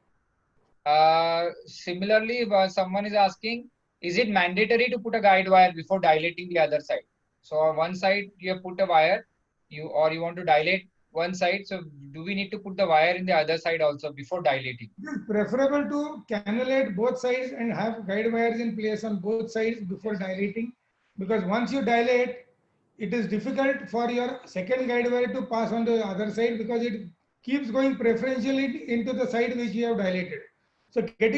Similarly, someone is asking, is it mandatory to put a guide wire before dilating the other side? So on one side you have put a wire, you want to dilate one side. So do we need to put the wire in the other side also before dilating? It is preferable to cannulate both sides and have guide wires in place on both sides before dilating, because once you dilate, it is difficult for your second guide wire to pass on to the other side because it keeps going preferentially into the side which you have dilated. So getting